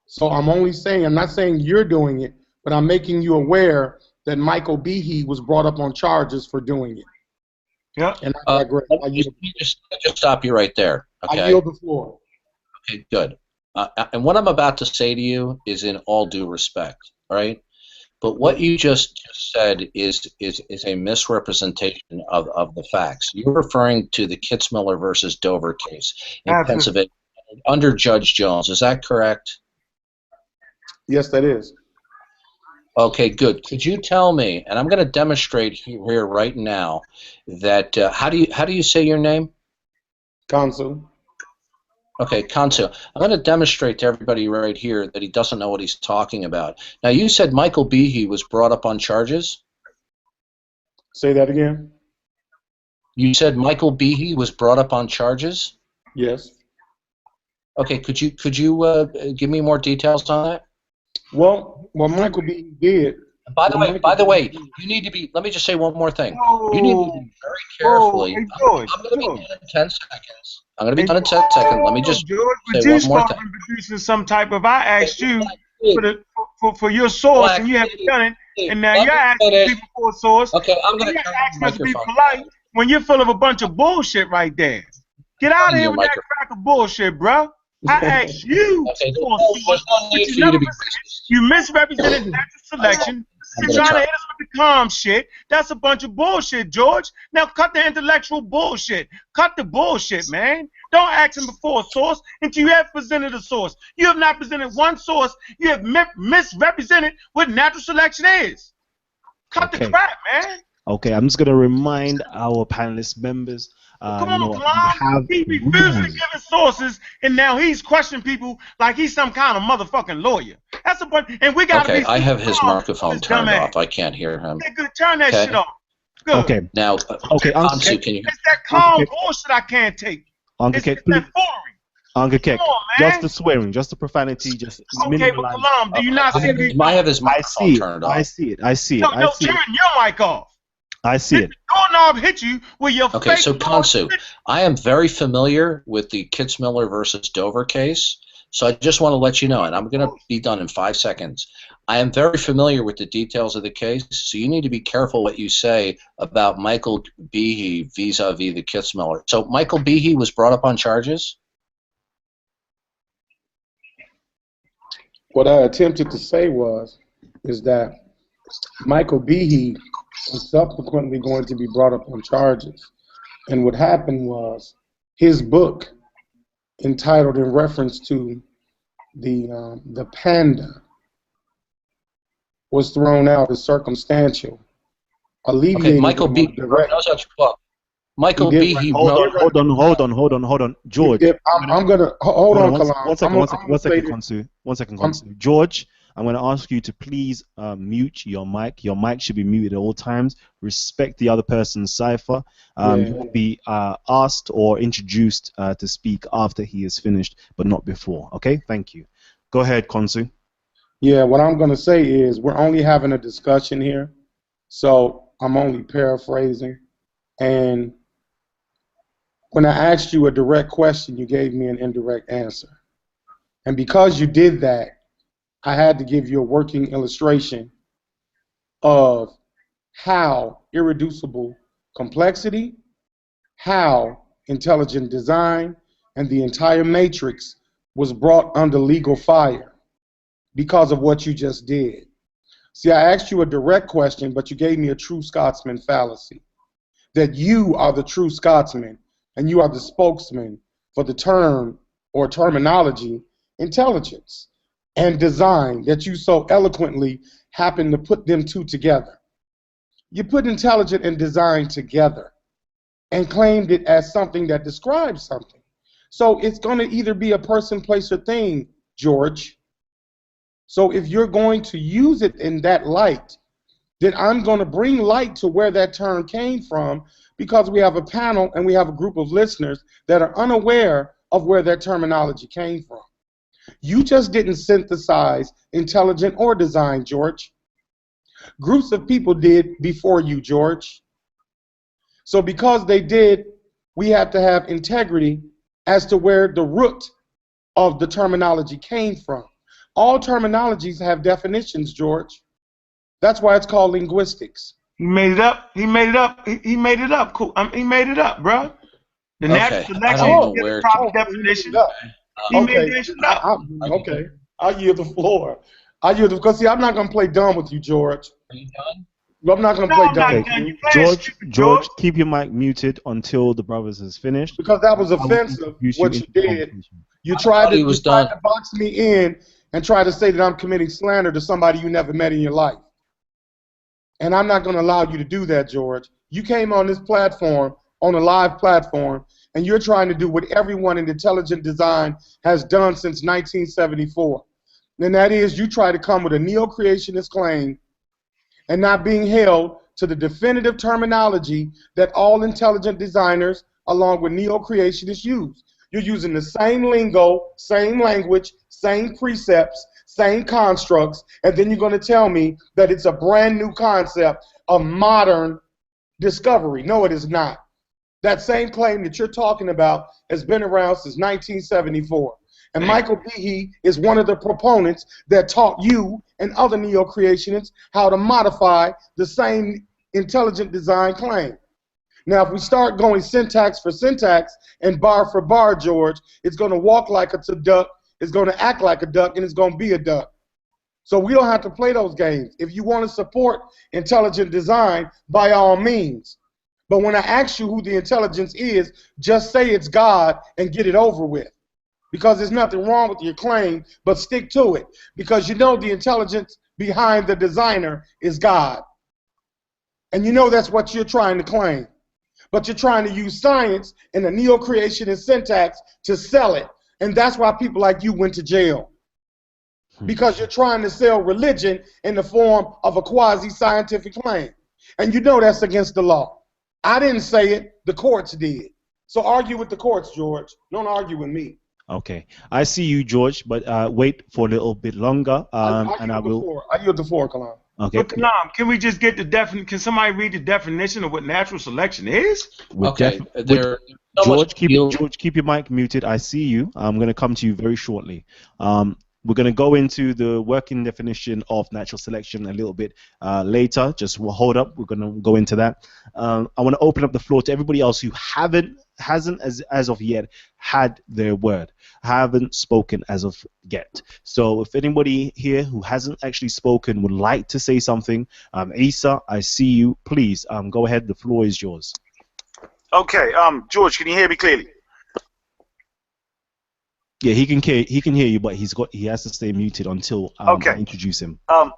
So I'm not saying you're doing it, but I'm making you aware that Michael Behe was brought up on charges for doing it. Yeah. And I digress. Let me just stop you right there. Okay. I yield the floor. Okay, good. And what I'm about to say to you is in all due respect, all right? But what you just said is a misrepresentation of the facts. You're referring to the Kitzmiller versus Dover case in Absolutely. Pennsylvania under Judge Jones. Is that correct? Yes, that is. Okay, good. Could you tell me, and I'm going to demonstrate here right now, that how do you say your name? Counsel. Okay, Kansu. I'm going to demonstrate to everybody right here that he doesn't know what he's talking about. Now, you said Michael Behe was brought up on charges? Say that again. You said Michael Behe was brought up on charges? Yes. Okay, could you give me more details on that? Well, Michael Behe did. By the way, you need to be. Let me just say one more thing. You need to be very carefully. Hey, George, I'm going to be done in 10 seconds. I'm going to be done in 10 seconds. Let me just George, but say you one more started thing. producing some type of. I asked you for your source, and you haven't done it, and now you're asking people for a source. Okay, I'm going to You're turn the asking us to be microphone. polite when you're full of a bunch of bullshit right there. Get out of here Your with that microphone. crack of bullshit, bro. I asked you Okay, for a source, there's no but need you for you never to be presented. You misrepresented natural selection. You're trying to hit us with the calm shit. That's a bunch of bullshit, George. Now cut the intellectual bullshit. Cut the bullshit, man. Don't ask him before a source until you have presented a source. You have not presented one source. You have misrepresented what natural selection is. Cut the crap, man. Okay, I'm just going to remind our panelist members. Come on, Kalam. He refused to give his sources, and now he's questioning people like he's some kind of motherfucking lawyer. That's a bunch, and we got to Okay, be. I have his microphone this turned dumbass. off. I can't hear him. Okay, good. Turn that Okay. shit off. Good. Okay. Now, Okay, Kansu, can you? It's that calm Okay. bullshit I can't take. Uncle It's Kek, that please. foolery. Uncle Kek, Come on, man. just the swearing, just the profanity, just Okay, but minimize. Kalam, do you not see these? I have his I microphone see it. turned off. I see it. I see it. No, I no, see turn it. your mic off. I see it. The doorknob hit you with your Okay, fake so Kansu, bullshit. I am very familiar with the Kitzmiller versus Dover case, so I just want to let you know, and I'm going to be done in 5 seconds. I am very familiar with the details of the case, so you need to be careful what you say about Michael Behe vis-a-vis the Kitzmiller. So Michael Behe was brought up on charges? What I attempted to say is that Michael Behe was subsequently going to be brought up on charges. And what happened was his book, entitled in reference to the panda, was thrown out as circumstantial. Okay, Michael Behe direct. no such book. Michael He did- Behe Hold wrote. on. George. I'm gonna hold on, Kalam. One second, Konsu. George, I'm going to ask you to please mute your mic. Your mic should be muted at all times. Respect the other person's cipher. You will be asked or introduced to speak after he is finished, but not before. Okay? Thank you. Go ahead, Konsu. Yeah, what I'm going to say is we're only having a discussion here, so I'm only paraphrasing. And when I asked you a direct question, you gave me an indirect answer. And because you did that, I had to give you a working illustration of how irreducible complexity, how intelligent design, and the entire matrix was brought under legal fire because of what you just did. See, I asked you a direct question, but you gave me a true Scotsman fallacy. That you are the true Scotsman, and you are the spokesman for the term or terminology intelligence and design, that you so eloquently happen to put them two together. You put intelligent and design together and claimed it as something that describes something. So it's going to either be a person, place, or thing, George. So if you're going to use it in that light, then I'm going to bring light to where that term came from, because we have a panel and we have a group of listeners that are unaware of where that terminology came from. You just didn't synthesize intelligent or design, George. Groups of people did before you, George. So because they did, we have to have integrity as to where the root of the terminology came from. All terminologies have definitions, George. That's why it's called linguistics. He made it up. He made it up. He made it up. Cool. He made it up, bro. The natural selection know is where the proper definition. He made that shit up. Okay. I yield the floor. Because see, I'm not gonna play dumb with you, George. Are you done? I'm not gonna play dumb with you. George, keep your mic muted until the brothers is finished. Because that was offensive what you did. You tried to box me in and try to say that I'm committing slander to somebody you never met in your life. And I'm not going to allow you to do that, George. You came on this platform, on a live platform, and you're trying to do what everyone in intelligent design has done since 1974. And that is, you try to come with a neo-creationist claim and not being held to the definitive terminology that all intelligent designers, along with neo-creationists, use. You're using the same lingo, same language, same precepts, same constructs, and then you're going to tell me that it's a brand new concept of modern discovery. No, it is not. That same claim that you're talking about has been around since 1974. And Michael Behe is one of the proponents that taught you and other neo-creationists how to modify the same intelligent design claim. Now, if we start going syntax for syntax and bar for bar, George, it's going to walk like it's a duck, it's going to act like a duck, and it's going to be a duck. So we don't have to play those games. If you want to support intelligent design, by all means. But when I ask you who the intelligence is, just say it's God and get it over with. Because there's nothing wrong with your claim, but stick to it. Because you know the intelligence behind the designer is God. And you know that's what you're trying to claim. But you're trying to use science and the neo-creationist syntax to sell it. And that's why people like you went to jail. Because you're trying to sell religion in the form of a quasi-scientific claim. And you know that's against the law. I didn't say it, the courts did. So argue with the courts, George. Don't argue with me. Okay, I see you, George, but wait for a little bit longer, and I will. I yield the floor, Kalam. Okay. But Kalam, can we just get the definition? Can somebody read the definition of what natural selection is? George, keep your mic muted. I see you. I'm going to come to you very shortly. We're going to go into the working definition of natural selection a little bit later. Just hold up. We're going to go into that. I want to open up the floor to everybody else who hasn't as of yet had their word, haven't spoken as of yet. So if anybody here who hasn't actually spoken would like to say something, Asa, I see you. Please go ahead. The floor is yours. Okay, George, can you hear me clearly? Yeah, he can hear you, but he has to stay muted until I introduce him. What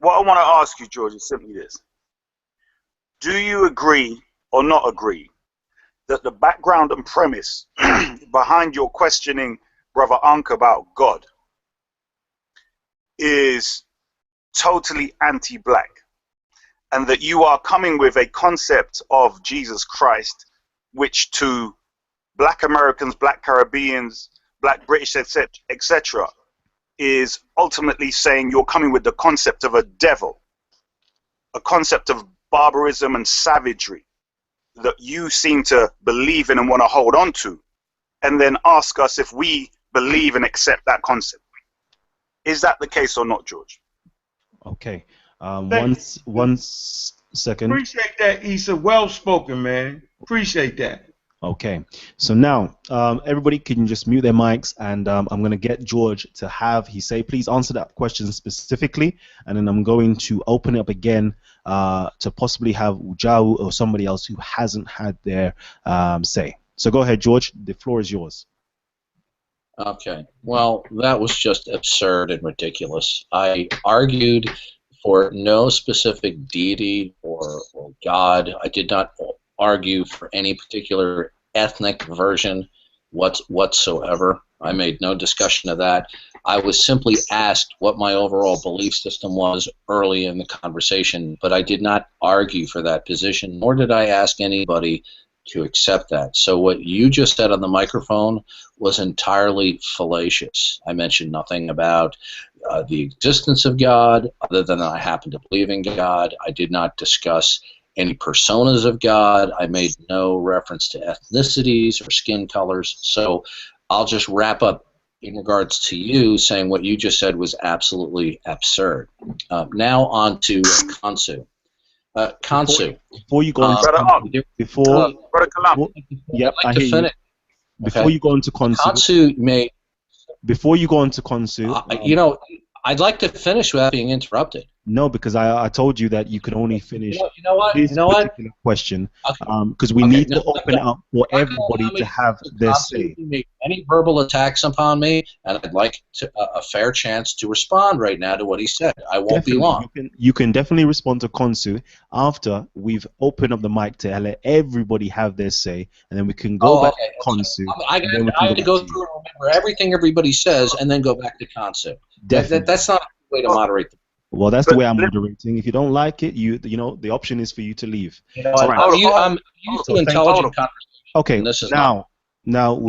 I want to ask you, George, is simply this: do you agree or not agree that the background and premise behind your questioning Brother Ankh about God is totally anti-black, and that you are coming with a concept of Jesus Christ which to black Americans, black Caribbeans, black British, etc., is ultimately saying you're coming with the concept of a devil, a concept of barbarism and savagery that you seem to believe in and want to hold on to, and then ask us if we believe and accept that concept. Is that the case or not, George? Okay. One second. Appreciate that, Issa. Well spoken, man. Appreciate that. Okay. So now, everybody can just mute their mics, and I'm going to get George to have he say, please answer that question specifically, and then I'm going to open it up again to possibly have Ujau or somebody else who hasn't had their say. So go ahead, George. The floor is yours. Okay. Well, that was just absurd and ridiculous. I argued for no specific deity or God. I did not argue for any particular ethnic version whatsoever. I made no discussion of that. I was simply asked what my overall belief system was early in the conversation, but I did not argue for that position, nor did I ask anybody to accept that. So what you just said on the microphone was entirely fallacious. I mentioned nothing about the existence of God, other than I happen to believe in God. I did not discuss any personas of God. I made no reference to ethnicities or skin colors. So I'll just wrap up in regards to you saying what you just said was absolutely absurd. Now on to Kansu. Kansu. Before you go into yep, I hear you. Before you go into Kansu, before you go into Kansu, you know, I'd like to finish without being interrupted. No, because I told you that you could only finish this particular question because we need to open it up for everybody to have their say. Make any verbal attacks upon me, and I'd like a fair chance to respond right now to what he said. I won't be long. You can definitely respond to Konsu after we've opened up the mic to let everybody have their say, and then we can go back to Konsu. I have to go through and remember everything everybody says, and then go back to Konsu. That's not a way to moderate the. Well, that's the way I'm moderating. If you don't like it, you know, the option is for you to leave. You know, I'm used to intelligent conversation. Okay, this is now, Kalam,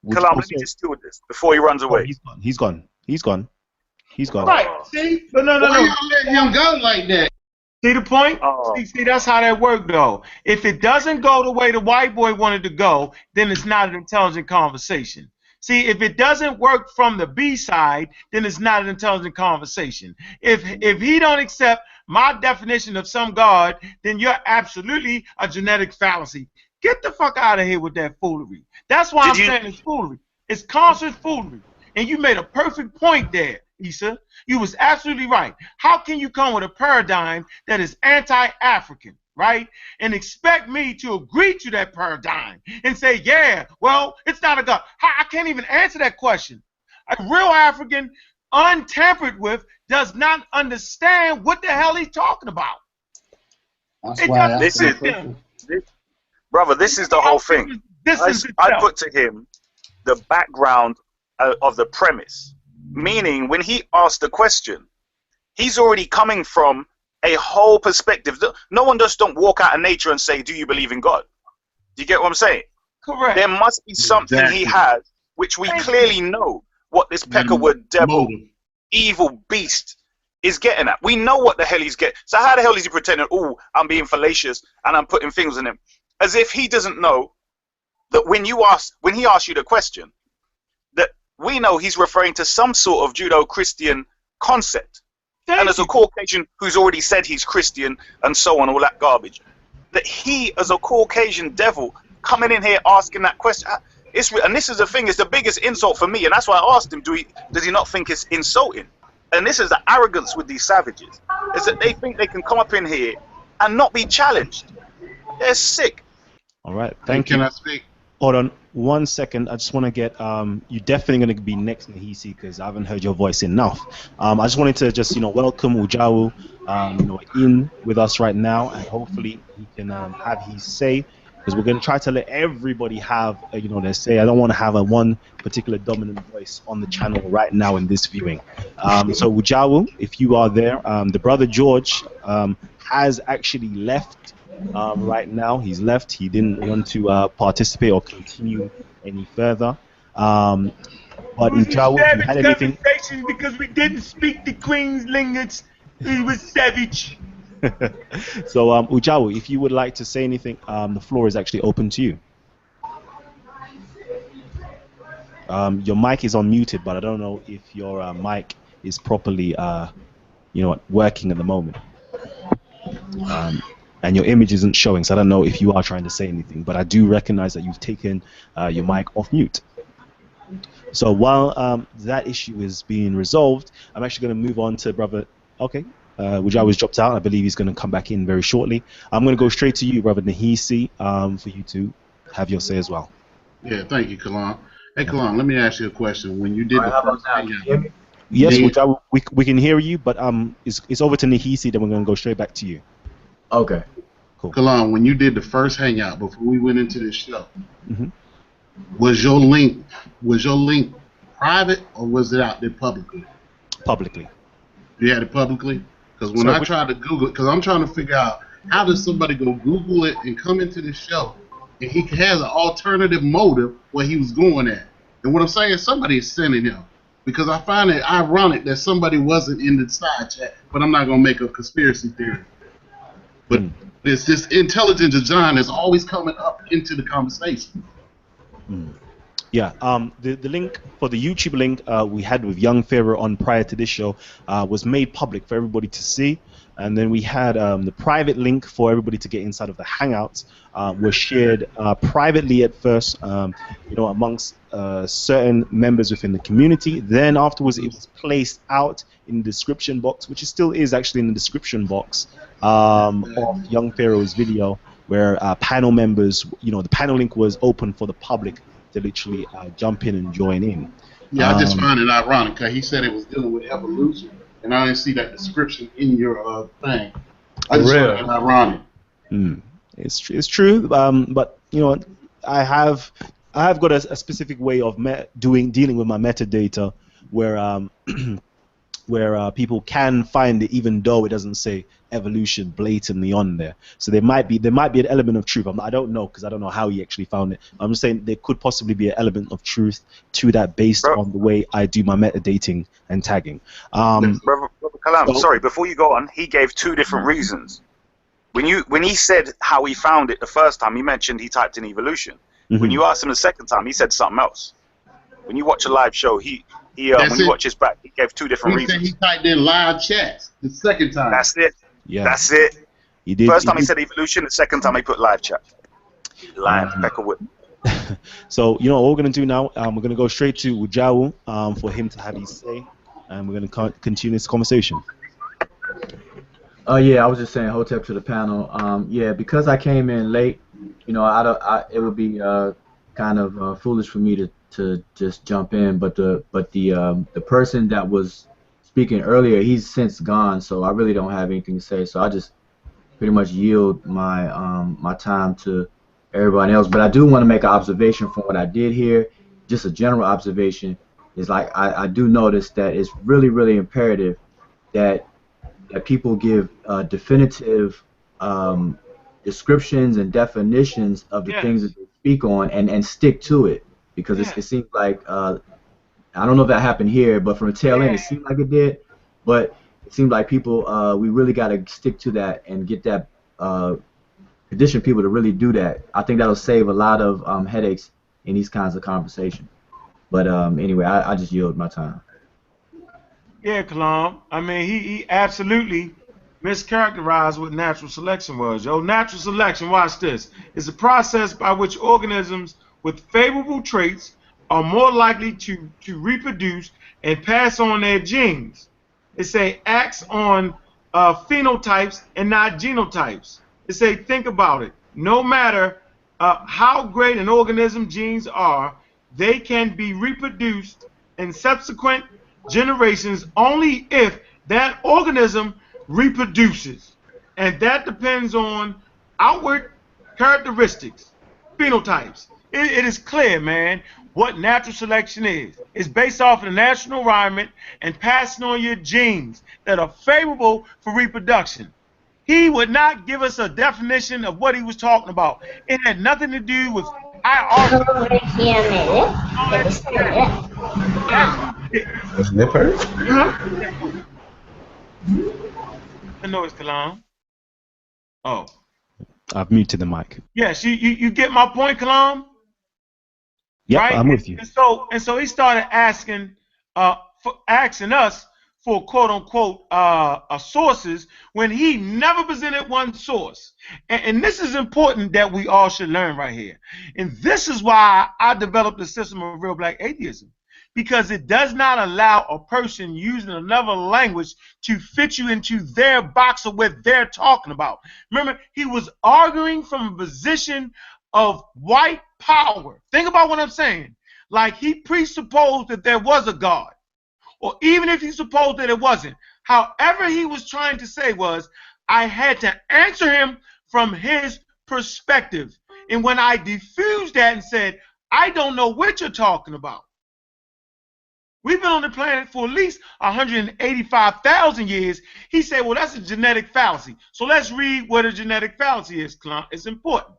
let me just deal with this before he runs away. He's gone. Right. See? No. Why you let him go like that? See the point? See, that's how that worked, though. If it doesn't go the way the white boy wanted to go, then it's not an intelligent conversation. See, if it doesn't work from the B side, then it's not an intelligent conversation. If he don't accept my definition of some God, then you're absolutely a genetic fallacy. Get the fuck out of here with that foolery. That's why I'm saying it's foolery. It's conscious foolery. And you made a perfect point there, Issa. You was absolutely right. How can you come with a paradigm that is anti-African, right, and expect me to agree to that paradigm and say, yeah, well, it's not a God? I can't even answer that question. A real African, untampered with, does not understand what the hell he's talking about. That's why this is the whole thing. I put to him the background of the premise, meaning when he asked the question, he's already coming from a whole perspective. No one just don't walk out of nature and say, do you believe in God? Do you get what I'm saying? Correct. There must be something he has, which we clearly know what this peckerwood devil, evil beast is getting at. We know what the hell he's getting. So how the hell is he pretending, oh, I'm being fallacious and I'm putting things in him? As if he doesn't know that when he asks you the question, that we know he's referring to some sort of Judeo-Christian concept. And as a Caucasian who's already said he's Christian and so on, all that garbage, that he, as a Caucasian devil, coming in here asking that question, and this is the thing, it's the biggest insult for me, and that's why I asked him, does he not think it's insulting? And this is the arrogance with these savages, is that they think they can come up in here and not be challenged. They're sick. All right, thank you. Can I speak? Hold on 1 second. I just want to get you're definitely going to be next, Nahisi, because I haven't heard your voice enough. I just wanted to welcome Ujawu in with us right now, and hopefully he can have his say because we're going to try to let everybody have, you know, their say. I don't want to have a one particular dominant voice on the channel right now in this viewing. So Ujawu, if you are there, the brother George has actually left right now. He's left. He didn't want to participate or continue any further. But Ujawu, if you had anything, because we didn't speak the Queen's language, we was savage. So Ujawu, if you would like to say anything, the floor is actually open to you. Your mic is unmuted, but I don't know if your mic is properly, you know, working at the moment. And your image isn't showing, so I don't know if you are trying to say anything. But I do recognize that you've taken your mic off mute. So while that issue is being resolved, I'm actually going to move on to brother. Okay, Ujawu dropped out. I believe he's going to come back in very shortly. I'm going to go straight to you, brother Nahisi, for you to have your say as well. Yeah, thank you, Kalan. Hey, Kalan, let me ask you a question. When you did the first hangout, yes, Ujawu, we can hear you, but it's over to Nahisi. Then we're going to go straight back to you. Okay. Cool. Kalan, when you did the first hangout before we went into this show, was your link private or was it out there publicly? Publicly. You had it publicly? Because when I tried to Google it, because I'm trying to figure out how does somebody go Google it and come into this show and he has an alternative motive where he was going at. And what I'm saying is somebody is sending him. Because I find it ironic that somebody wasn't in the side chat, but I'm not going to make a conspiracy theory. But this intelligent design is always coming up into the conversation. Yeah, the link for the YouTube link we had with Young Pharaoh on prior to this show was made public for everybody to see. And then we had the private link for everybody to get inside of the Hangouts was shared privately at first, you know, amongst certain members within the community. Then afterwards, it was placed out in the description box, which it still is actually in the description box of Young Pharaoh's video, where panel members, you know, the panel link was open for the public to literally jump in and join in. Yeah, I just find it ironic because he said it was dealing with evolution, and I didn't see that description in your thing. I just find it ironic. It's true, but you know, I have got a specific way of dealing with my metadata where where people can find it even though it doesn't say evolution blatantly on there. So there might be an element of truth. I don't know because I don't know how he actually found it. I'm just saying there could possibly be an element of truth to that based on the way I do my metadating and tagging. Brother Kalam, sorry, before you go on, he gave two different reasons. When he said how he found it the first time, he mentioned he typed in evolution. When you asked him the second time, he said something else. When you watch a live show, when you watch his back, he gave two different reasons. He typed in live chats the second time. That's it. Yeah. That's it. He did. First time he said evolution, the second time he put live chat. Live Peckerwood. So, you know, what we're going to do now, we're going to go straight to Ujawu for him to have his say, and we're going to continue this conversation. Yeah, I was just saying, hotep to the panel. Yeah, because I came in late, you know, it would be kind of foolish for me to just jump in, but the person that was speaking earlier, he's since gone, so I really don't have anything to say. So I just pretty much yield my my time to everybody else. But I do want to make an observation from what I did here. Just a general observation is like I do notice that it's really, really imperative that people give definitive descriptions and definitions of the things that they speak on and stick to it, because it seems like I don't know if that happened here, but from the tail end it seemed like it did, but it seemed like people we really got to stick to that and get that condition people to really do that. I think that'll save a lot of headaches in these kinds of conversations. But anyway, I just yield my time. Yeah, Kalam. I mean, he absolutely mischaracterized what natural selection was. Yo, natural selection, watch this, is a process by which organisms with favorable traits are more likely to reproduce and pass on their genes. It say acts on phenotypes and not genotypes. It say, think about it. No matter how great an organism genes are, they can be reproduced in subsequent generations only if that organism reproduces, and that depends on outward characteristics. phenotypes. It is clear, man, what natural selection is. It's based off of the natural environment and passing on your genes that are favorable for reproduction. He would not give us a definition of what he was talking about. It had nothing to do with Nipper? The noise, Kalam. Oh. I've muted the mic. Yes, you get my point, Kalam? Yep, right? I'm with you. And so he started asking us for quote unquote sources when he never presented one source. And this is important that we all should learn right here. And this is why I developed the system of real black atheism. Because it does not allow a person using another language to fit you into their box of what they're talking about. Remember, he was arguing from a position of white power. Think about what I'm saying. Like he presupposed that there was a God. Or even if he supposed that it wasn't. However he was trying to say was, I had to answer him from his perspective. And when I diffused that and said, I don't know what you're talking about. We've been on the planet for at least 185,000 years. He said, well, that's a genetic fallacy. So let's read what a genetic fallacy is. It's important.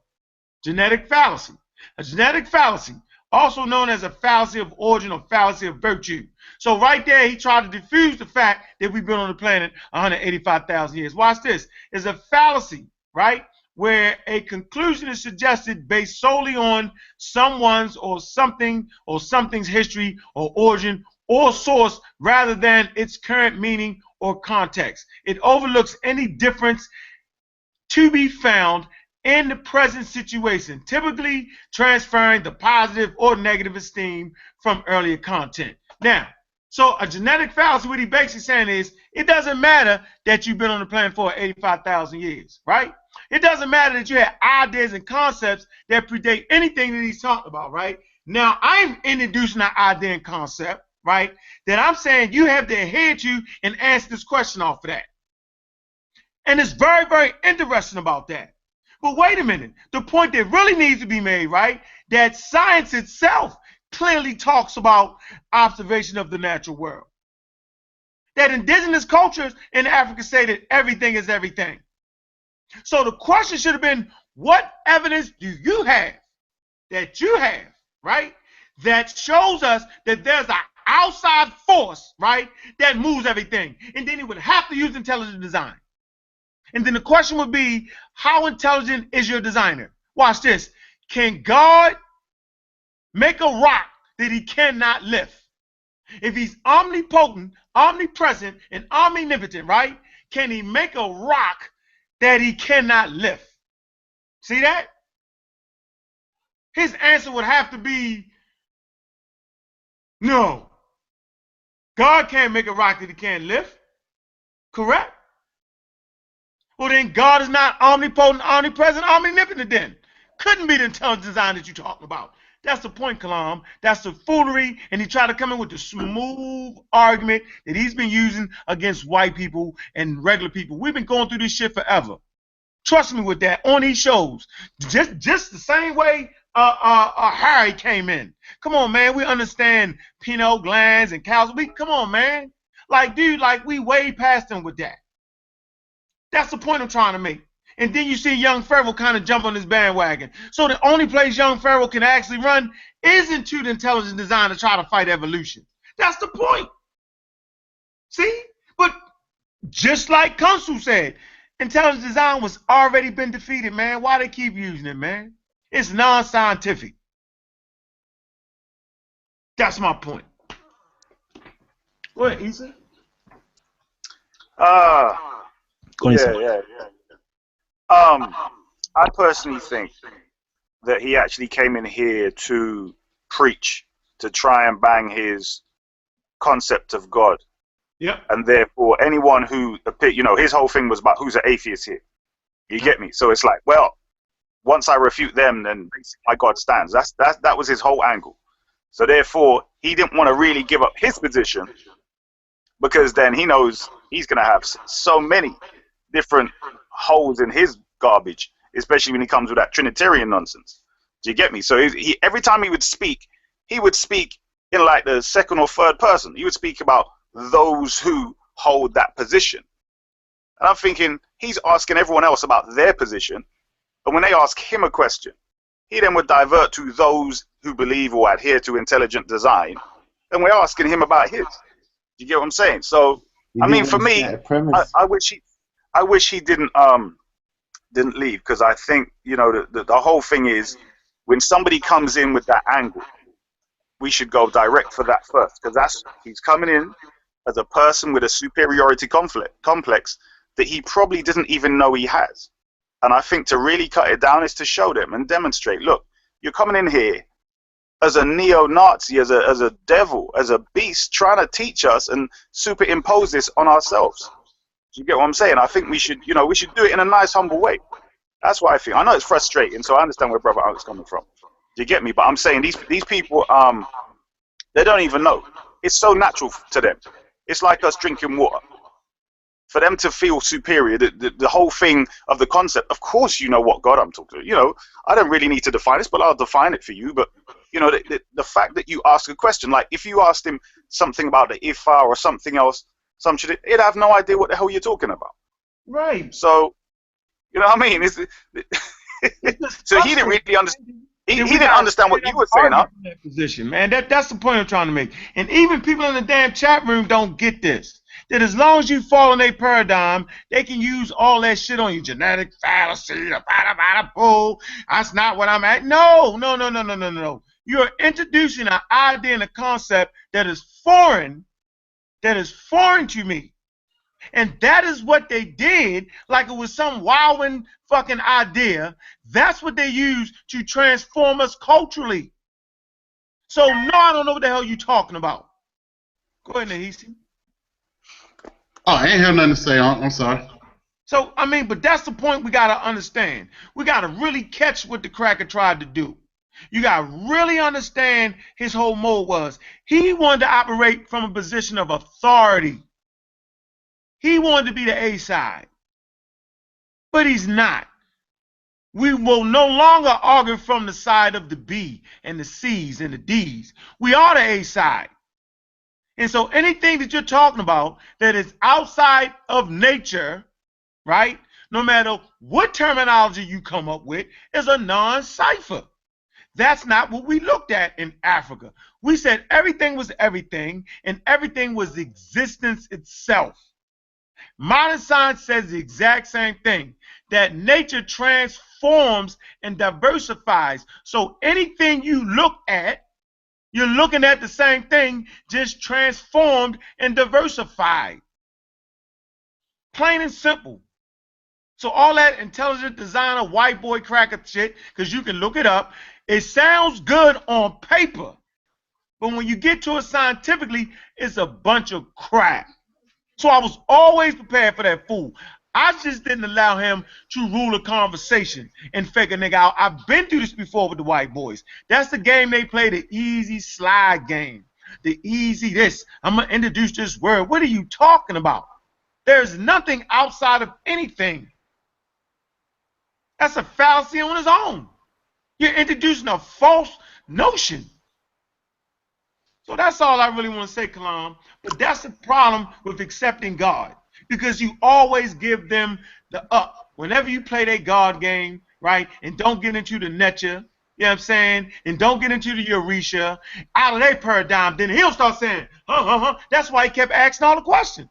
Genetic fallacy. A genetic fallacy, also known as a fallacy of origin or fallacy of virtue. So right there, he tried to diffuse the fact that we've been on the planet 185,000 years. Watch this. It's a fallacy, right, where a conclusion is suggested based solely on someone's or something's history or origin or source rather than its current meaning or context. It overlooks any difference to be found in the present situation, typically transferring the positive or negative esteem from earlier content. Now, so a genetic fallacy, what he basically saying is, it doesn't matter that you've been on the planet for 85,000 years, right? It doesn't matter that you had ideas and concepts that predate anything that he's talking about, right? Now, I'm introducing an idea and concept, right, that I'm saying you have to adhere to and answer this question off of that. And it's very, very interesting about that. But wait a minute. The point that really needs to be made, right, that science itself clearly talks about observation of the natural world. That indigenous cultures in Africa say that everything is everything. So the question should have been, what evidence do you have, right, that shows us that there's an outside force, right, that moves everything? And then he would have to use intelligent design. And then the question would be, how intelligent is your designer? Watch this. Can God make a rock that he cannot lift? If he's omnipotent, omnipresent, and omnipotent, right, can he make a rock that he cannot lift? See that? His answer would have to be no. God can't make a rock that he can't lift. Correct? Well, then God is not omnipotent, omnipresent, omnipotent then. Couldn't be the intelligent design that you're talking about. That's the point, Kalam. That's the foolery, and he tried to come in with the smooth argument that he's been using against white people and regular people. We've been going through this shit forever. Trust me with that, on these shows. Just the same way Harry came in. Come on, man. We understand pineal glands and cows. Come on, man. Like, dude, like we way past them with that. That's the point I'm trying to make. And then you see young Pharaoh kind of jump on this bandwagon. So the only place young Pharaoh can actually run is into the intelligent design to try to fight evolution. That's the point. See? But just like Kunsu said, intelligent design was already been defeated, man. Why they keep using it, man? It's non-scientific. That's my point. What, Issa? Yeah. I personally think that he actually came in here to preach, to try and bang his concept of God. Yep. And therefore, anyone who, his whole thing was about who's an atheist here. You get me? So it's like, well, once I refute them, then my God stands. That was his whole angle. So therefore, he didn't want to really give up his position, because then he knows he's going to have so many different holes in his garbage, especially when he comes with that Trinitarian nonsense. Do you get me? So every time he would speak in like the second or third person. He would speak about those who hold that position. And I'm thinking, he's asking everyone else about their position. And when they ask him a question, he then would divert to those who believe or adhere to intelligent design. And we're asking him about his. Do you get what I'm saying? So, I mean, for me, I wish he didn't leave, because I think, you know, the whole thing is, when somebody comes in with that angle, we should go direct for that first, because he's coming in as a person with a superiority complex that he probably doesn't even know he has. And I think to really cut it down is to show them and demonstrate, look, you're coming in here as a neo-Nazi, as a devil, as a beast, trying to teach us and superimpose this on ourselves. Do you get what I'm saying? I think we should, we should do it in a nice, humble way. That's what I think. I know it's frustrating, so I understand where Brother Ankh's coming from. Do you get me? But I'm saying these people, they don't even know. It's so natural to them. It's like us drinking water. For them to feel superior, the whole thing of the concept, of course you know what God I'm talking to. I don't really need to define this, but I'll define it for you. But, the fact that you ask a question, like if you asked him something about the Ifa or something else, he'd have no idea what the hell you're talking about. Right. So, you know what I mean? So he didn't really understand. He didn't understand what you were saying, huh? That position, man. That's the point I'm trying to make. And even people in the damn chat room don't get this. That as long as you fall in their paradigm, they can use all that shit on you. Genetic fallacy, bada bull. That's not what I'm at. No. You're introducing an idea and a concept that is foreign to me. And that is what they did, like it was some wilding fucking idea. That's what they used to transform us culturally. So, no, I don't know what the hell you're talking about. Go ahead, Nahisi. Oh, I ain't have nothing to say. I'm sorry. So, I mean, but that's the point we got to understand. We got to really catch what the cracker tried to do. You got to really understand his whole mode was. He wanted to operate from a position of authority. He wanted to be the A side. But he's not. We will no longer argue from the side of the B and the C's and the D's. We are the A side. And so anything that you're talking about that is outside of nature, right, no matter what terminology you come up with, is a non-cipher. That's not what we looked at in Africa. We said everything was everything, and everything was existence itself. Modern science says the exact same thing, that nature transforms and diversifies. So anything you look at, you're looking at the same thing, just transformed and diversified. Plain and simple. So all that intelligent designer, white boy cracker shit, because you can look it up, it sounds good on paper. But when you get to it scientifically, it's a bunch of crap. So I was always prepared for that fool. I just didn't allow him to rule a conversation and fake a nigga out. I've been through this before with the white boys. That's the game they play, the easy slide game. The easy this. I'm going to introduce this word. What are you talking about? There's nothing outside of anything. That's a fallacy on its own. You're introducing a false notion. So that's all I really want to say, Kalam. But that's the problem with accepting God. Because you always give them the up. Whenever you play that God game, right, and don't get into the netcha, you know what I'm saying, and don't get into the Eurisha, out of their paradigm, then he'll start saying, That's why he kept asking all the questions.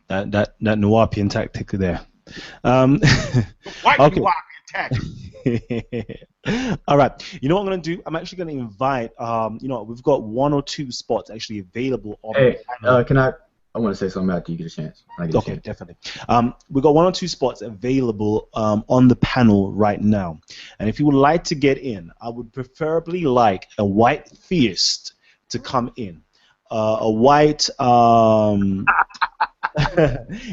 That Nuwapian tactic there. White okay. Nuwapian tactic. All right. You know what I'm going to do? I'm actually going to invite, we've got 1 or 2 spots actually available on the panel. I want to say something after you get a chance. Okay, definitely. We've got 1 or 2 spots available on the panel right now. And if you would like to get in, I would preferably like a white theist to come in. A white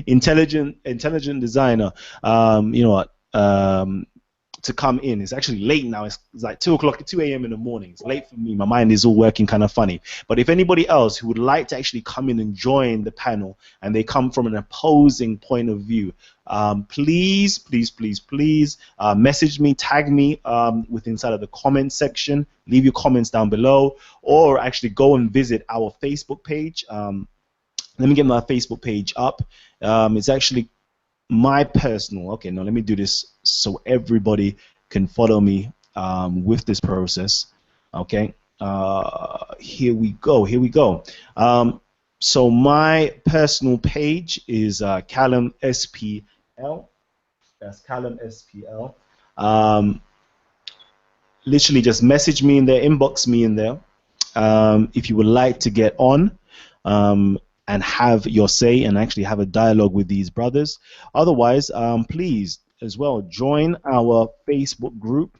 intelligent designer, to to come in. It's actually late now. It's like 2 o'clock, 2 a.m. in the morning. It's late for me. My mind is all working kind of funny. But if anybody else who would like to actually come in and join the panel, and they come from an opposing point of view, please message me, tag me inside of the comment section. Leave your comments down below, or actually go and visit our Facebook page. Let me get my Facebook page up. It's actually my personal. Okay, no, let me do this so everybody can follow me with this process. Okay, here we go. So my personal page is Callum SPL. That's Callum SPL. Literally just message me in there, inbox me in there if you would like to get on and have your say and actually have a dialogue with these brothers. Otherwise, please as well join our Facebook group.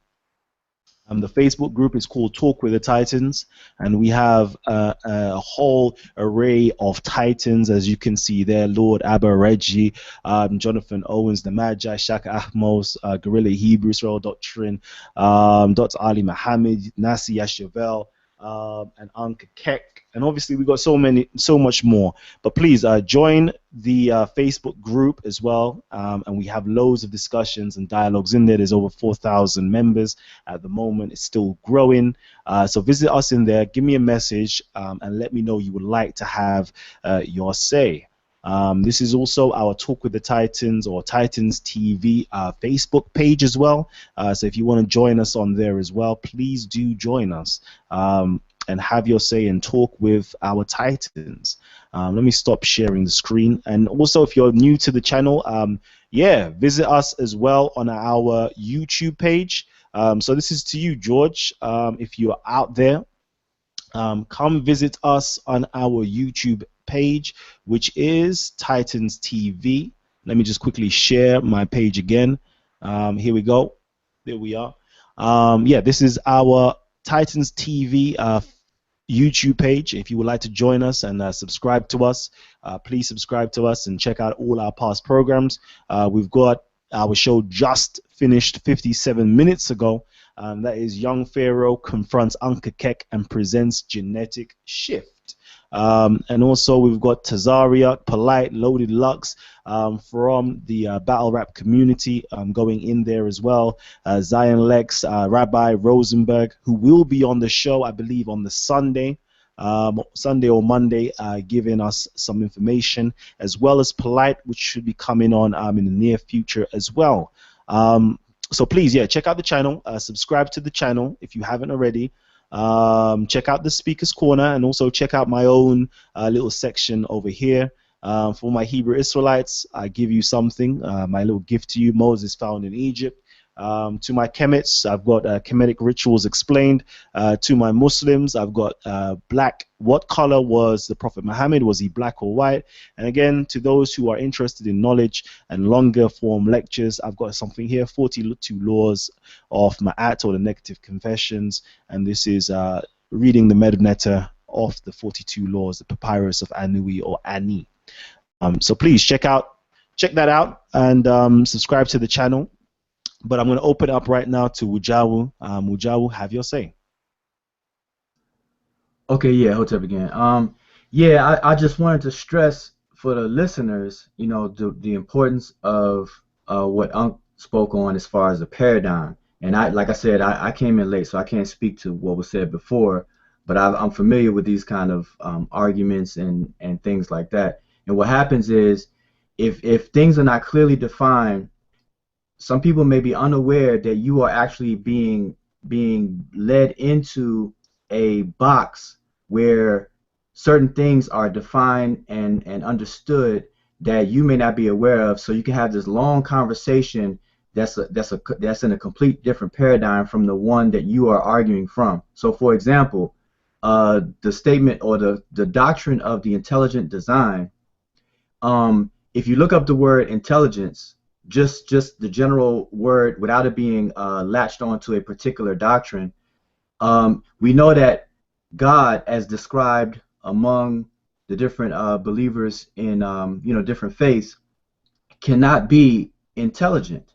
The Facebook group is called Talk with the Titans, and we have a whole array of Titans, as you can see there: Lord Abba Reggie, Jonathan Owens, the Magi, Shaka Ahmos, Guerrilla Hebrew, Israel Doctrine, Dr. Ali Muhammad, Nasi Yashavel, and Ankh, and obviously we got so much more. But please join the Facebook group as well, and we have loads of discussions and dialogues in there. There's over 4,000 members at the moment. It's still growing, so visit us in there, give me a message, and let me know you would like to have your say. This is also our Talk with the Titans or Titans TV Facebook page as well. So if you want to join us on there as well, please do join us and have your say and talk with our Titans. Let me stop sharing the screen. And also, if you're new to the channel, visit us as well on our YouTube page. So this is to you, George. If you're out there, come visit us on our YouTube page, which is Titans TV. Let me just quickly share my page again. Here we go. There we are. This is our Titans TV YouTube page. If you would like to join us and subscribe to us, please subscribe to us and check out all our past programs. We've got our show just finished 57 minutes ago. That is Young Pharaoh confronts Ankh and presents genetic shift. And also we've got Tazaria, Polite, Loaded Lux from the battle rap community going in there as well. Zion Lex, Rabbi Rosenberg, who will be on the show, I believe, on the Sunday or Monday, giving us some information, as well as Polite, which should be coming on in the near future as well. So please, check out the channel, subscribe to the channel if you haven't already. Check out the Speaker's Corner, and also check out my own little section over here. For my Hebrew Israelites, I give you something, my little gift to you, Moses found in Egypt. To my Kemits, I've got Kemetic rituals explained. To my Muslims, I've got black. What color was the Prophet Muhammad? Was he black or white? And again, to those who are interested in knowledge and longer form lectures, I've got something here: 42 laws of Ma'at, or the negative confessions. And this is reading the Medunetta of the 42 laws, the papyrus of Anui or Ani. So please check that out and subscribe to the channel. But I'm going to open it up right now to Wujawu. Wujawu, have your say. Okay, Hotep again. I just wanted to stress for the listeners, the importance of what Ankh spoke on as far as the paradigm. And like I said, I came in late, so I can't speak to what was said before, but I'm familiar with these kind of arguments and things like that. And what happens is, if things are not clearly defined, some people may be unaware that you are actually being led into a box where certain things are defined and understood that you may not be aware of. So you can have this long conversation that's in a complete different paradigm from the one that you are arguing from. So, for example, the statement or the doctrine of the intelligent design. If you look up the word intelligence, just the general word, without it being latched onto a particular doctrine, we know that God, as described among the different believers in different faiths, cannot be intelligent.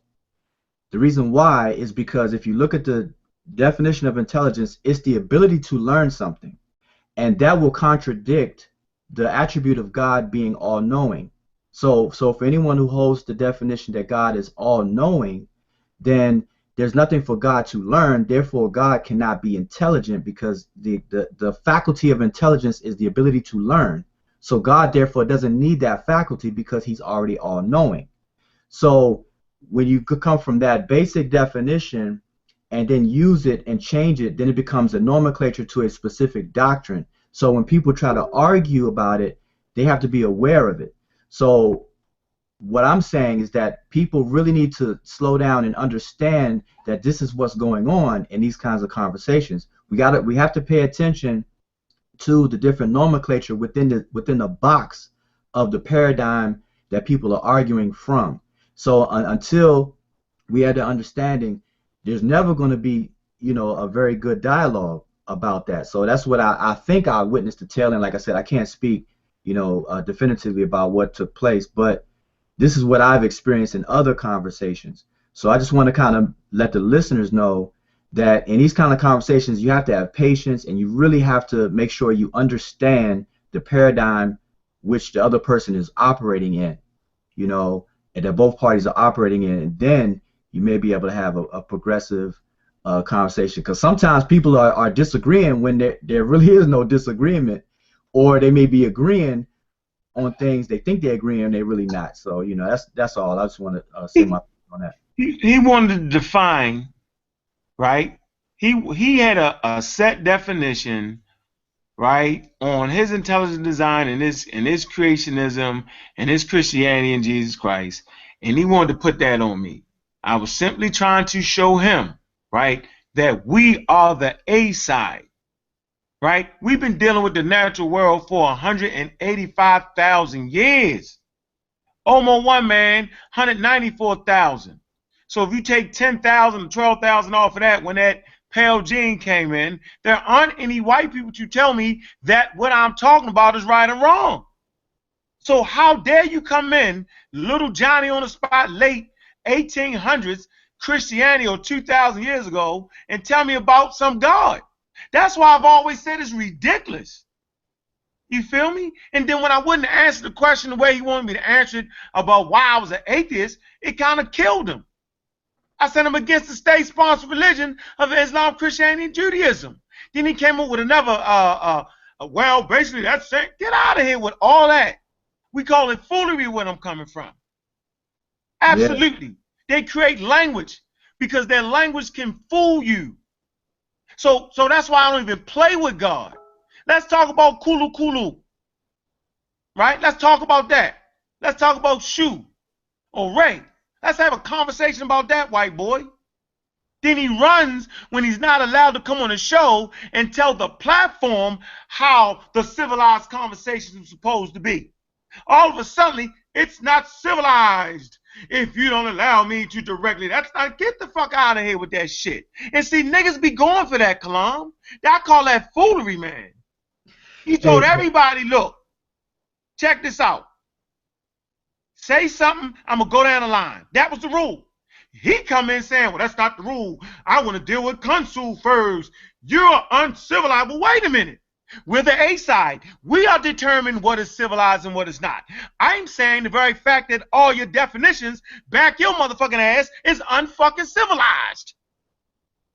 The reason why is because if you look at the definition of intelligence, it's the ability to learn something, and that will contradict the attribute of God being all-knowing. So for anyone who holds the definition that God is all-knowing, then there's nothing for God to learn. Therefore, God cannot be intelligent, because the faculty of intelligence is the ability to learn. So God, therefore, doesn't need that faculty because he's already all-knowing. So when you could come from that basic definition and then use it and change it, then it becomes a nomenclature to a specific doctrine. So when people try to argue about it, they have to be aware of it. So what I'm saying is that people really need to slow down and understand that this is what's going on in these kinds of conversations. We have to pay attention to the different nomenclature within the box of the paradigm that people are arguing from. So until we have the understanding, there's never going to be, a very good dialogue about that. So that's what I think I witnessed the tail end. Like I said, I can't speak, definitively about what took place, but this is what I've experienced in other conversations. So I just want to kind of let the listeners know that in these kind of conversations, you have to have patience, and you really have to make sure you understand the paradigm which the other person is operating in, and that both parties are operating in, and then you may be able to have a progressive conversation. Because sometimes people are disagreeing when there really is no disagreement, or they may be agreeing on things they think they're agreeing and they're really not. So that's all. I just want to say my on that. He wanted to define, right? He had a set definition, right, on his intelligent design and his creationism and his Christianity and Jesus Christ, and he wanted to put that on me. I was simply trying to show him, right, that we are the A side, right? We've been dealing with the natural world for 185,000 years. Omo one man, 194,000. So if you take 10,000, 12,000 off of that, when that pale gene came in, there aren't any white people to tell me that what I'm talking about is right or wrong. So how dare you come in, little Johnny on the spot, late 1800s, Christianity or 2,000 years ago, and tell me about some God? That's why I've always said it's ridiculous. You feel me? And then when I wouldn't answer the question the way he wanted me to answer it about why I was an atheist, it kind of killed him. I said I'm against the state-sponsored religion of Islam, Christianity, and Judaism. Then he came up with another, well, basically that's it. Get out of here with all that. We call it foolery where I'm coming from. Absolutely. Yeah. They create language because their language can fool you. So that's why I don't even play with God. Let's talk about Kulu Kulu. Right? Let's talk about that. Let's talk about Shu or Ray. Let's have a conversation about that, white boy. Then he runs when he's not allowed to come on the show and tell the platform how the civilized conversation is supposed to be. All of a sudden, it's not civilized if you don't allow me to directly. That's not, get the fuck out of here with that shit. And see, niggas be going for that, Kalam. I call that foolery, man. He told everybody, look, check this out. Say something, I'm going to go down the line. That was the rule. He come in saying, well, that's not the rule. I want to deal with Kunsu first. You're uncivilized. Well, wait a minute. We're the A side. We are determining what is civilized and what is not. I'm saying the very fact that all your definitions back your motherfucking ass is unfucking civilized.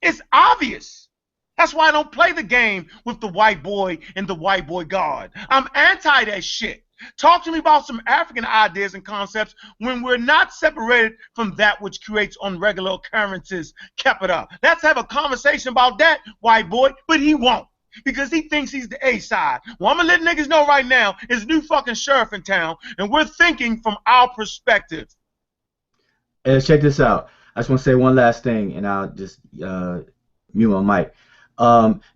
It's obvious. That's why I don't play the game with the white boy and the white boy God. I'm anti that shit. Talk to me about some African ideas and concepts when we're not separated from that which creates unregular occurrences. Kept it up. Let's have a conversation about that, white boy, but he won't. Because he thinks he's the A side. Well, I'm going to let niggas know right now, there's a new fucking sheriff in town, and we're thinking from our perspective. Hey, check this out. I just want to say one last thing, and I'll just mute my mic.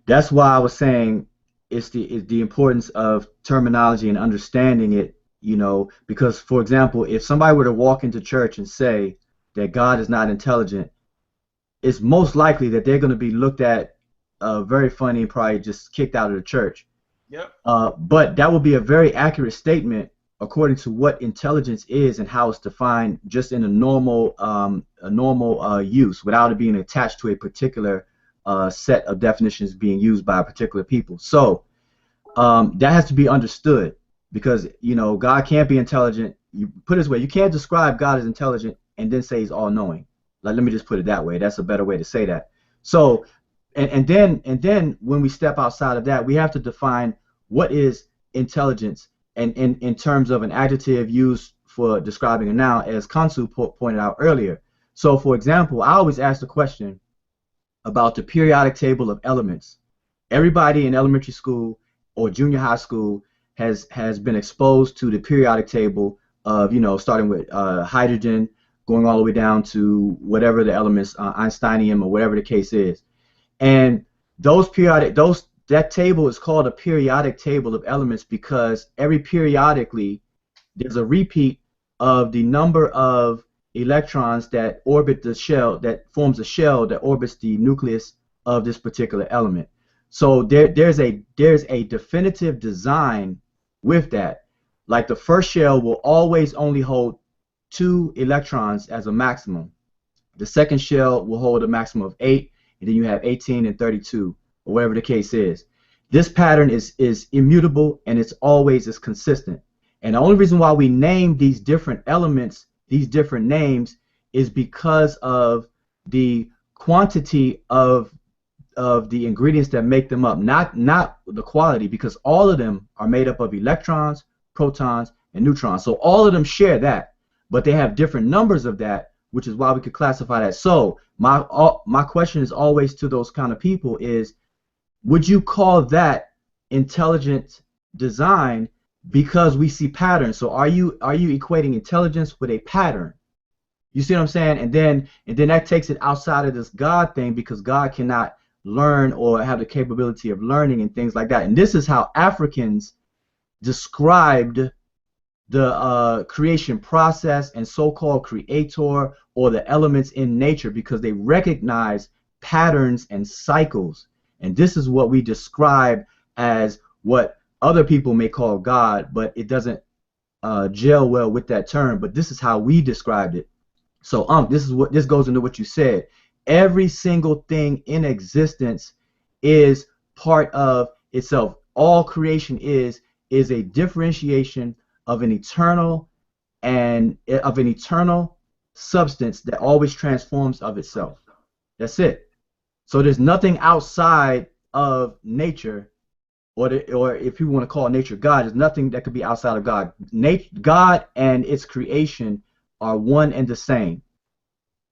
That's why I was saying it's the importance of terminology and understanding it, because, for example, if somebody were to walk into church and say that God is not intelligent, it's most likely that they're going to be looked at very funny and probably just kicked out of the church. Yep. But that would be a very accurate statement according to what intelligence is and how it's defined just in a normal use without it being attached to a particular set of definitions being used by particular people. So that has to be understood, because God can't be intelligent. You put it this way, you can't describe God as intelligent and then say he's all-knowing. Like, let me just put it that way. That's a better way to say that. So and then when we step outside of that, we have to define what is intelligence, and in terms of an adjective used for describing a noun, as Kansu pointed out earlier. So for example, I always ask the question about the periodic table of elements. Everybody in elementary school or junior high school has been exposed to the periodic table of, starting with hydrogen, going all the way down to whatever the elements, Einsteinium or whatever the case is. And that table is called a periodic table of elements because periodically there's a repeat of the number of electrons that orbit the shell, that forms a shell that orbits the nucleus of this particular element. So there's a definitive design with that. Like the first shell will always only hold 2 electrons as a maximum. The second shell will hold a maximum of 8, and then you have 18 and 32, or whatever the case is. This pattern is immutable, and it's always is consistent. And the only reason why we name these different elements, these different names, is because of the quantity of the ingredients that make them up, not the quality, because all of them are made up of electrons, protons, and neutrons. So all of them share that, but they have different numbers of that, which is why we could classify that. So my question is always to those kind of people is, would you call that intelligent design because we see patterns? So are you equating intelligence with a pattern? You see what I'm saying? And then that takes it outside of this God thing, because God cannot learn or have the capability of learning and things like that. And this is how Africans described the creation process and so-called creator or the elements in nature, because they recognize patterns and cycles. And this is what we describe as what other people may call God, but it doesn't gel well with that term. But this is how we described it. So this goes into what you said. Every single thing in existence is part of itself. All creation is a differentiation of an eternal substance that always transforms of itself. That's it. So there's nothing outside of nature, or if you want to call nature God, there's nothing that could be outside of God. God and its creation are one and the same.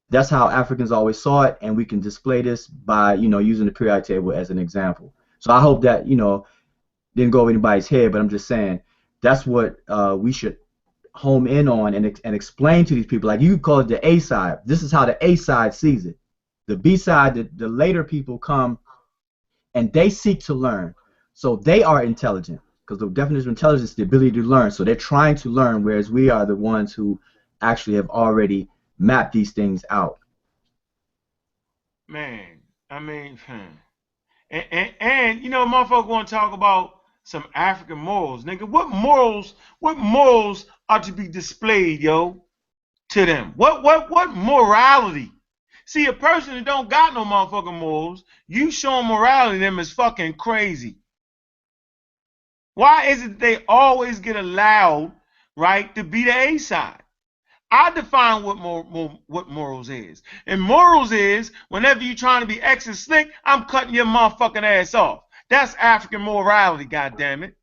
That's how Africans always saw it, and we can display this by using the periodic table as an example. So I hope that didn't go over anybody's head, but I'm just saying that's what we should home in on and explain to these people. Like, you call it the A side. This is how the A side sees it. The B side, the later people come and they seek to learn. So they are intelligent, because the definition of intelligence is the ability to learn. So they're trying to learn, whereas we are the ones who actually have already mapped these things out. Man, I mean, and motherfuckers want to talk about some African morals, nigga. What morals are to be displayed, yo, to them? What morality? See, a person that don't got no motherfucking morals, you showing morality to them is fucking crazy. Why is it they always get allowed, right, to be the A side? I define what morals is. And morals is, whenever you're trying to be extra slick, I'm cutting your motherfucking ass off. That's African morality, goddammit.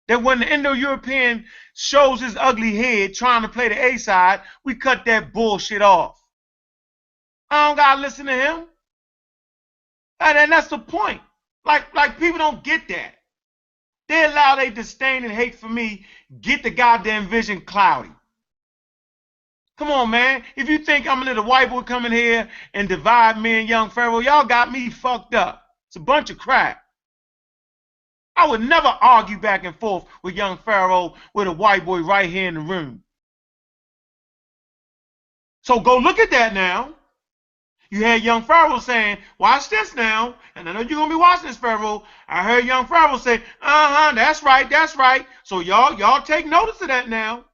That when the Indo-European shows his ugly head trying to play the A side, we cut that bullshit off. I don't gotta listen to him. And that's the point. Like people don't get that. They allow their disdain and hate for me get the goddamn vision cloudy. Come on, man. If you think I'm gonna let a white boy come in here and divide me and young Pharaoh, y'all got me fucked up. It's a bunch of crap. I would never argue back and forth with young Pharaoh with a white boy right here in the room. So go look at that now. You had young Pharaoh saying, watch this now. And I know you're going to be watching this, Pharaoh. I heard young Pharaoh say, that's right, that's right. So y'all take notice of that now.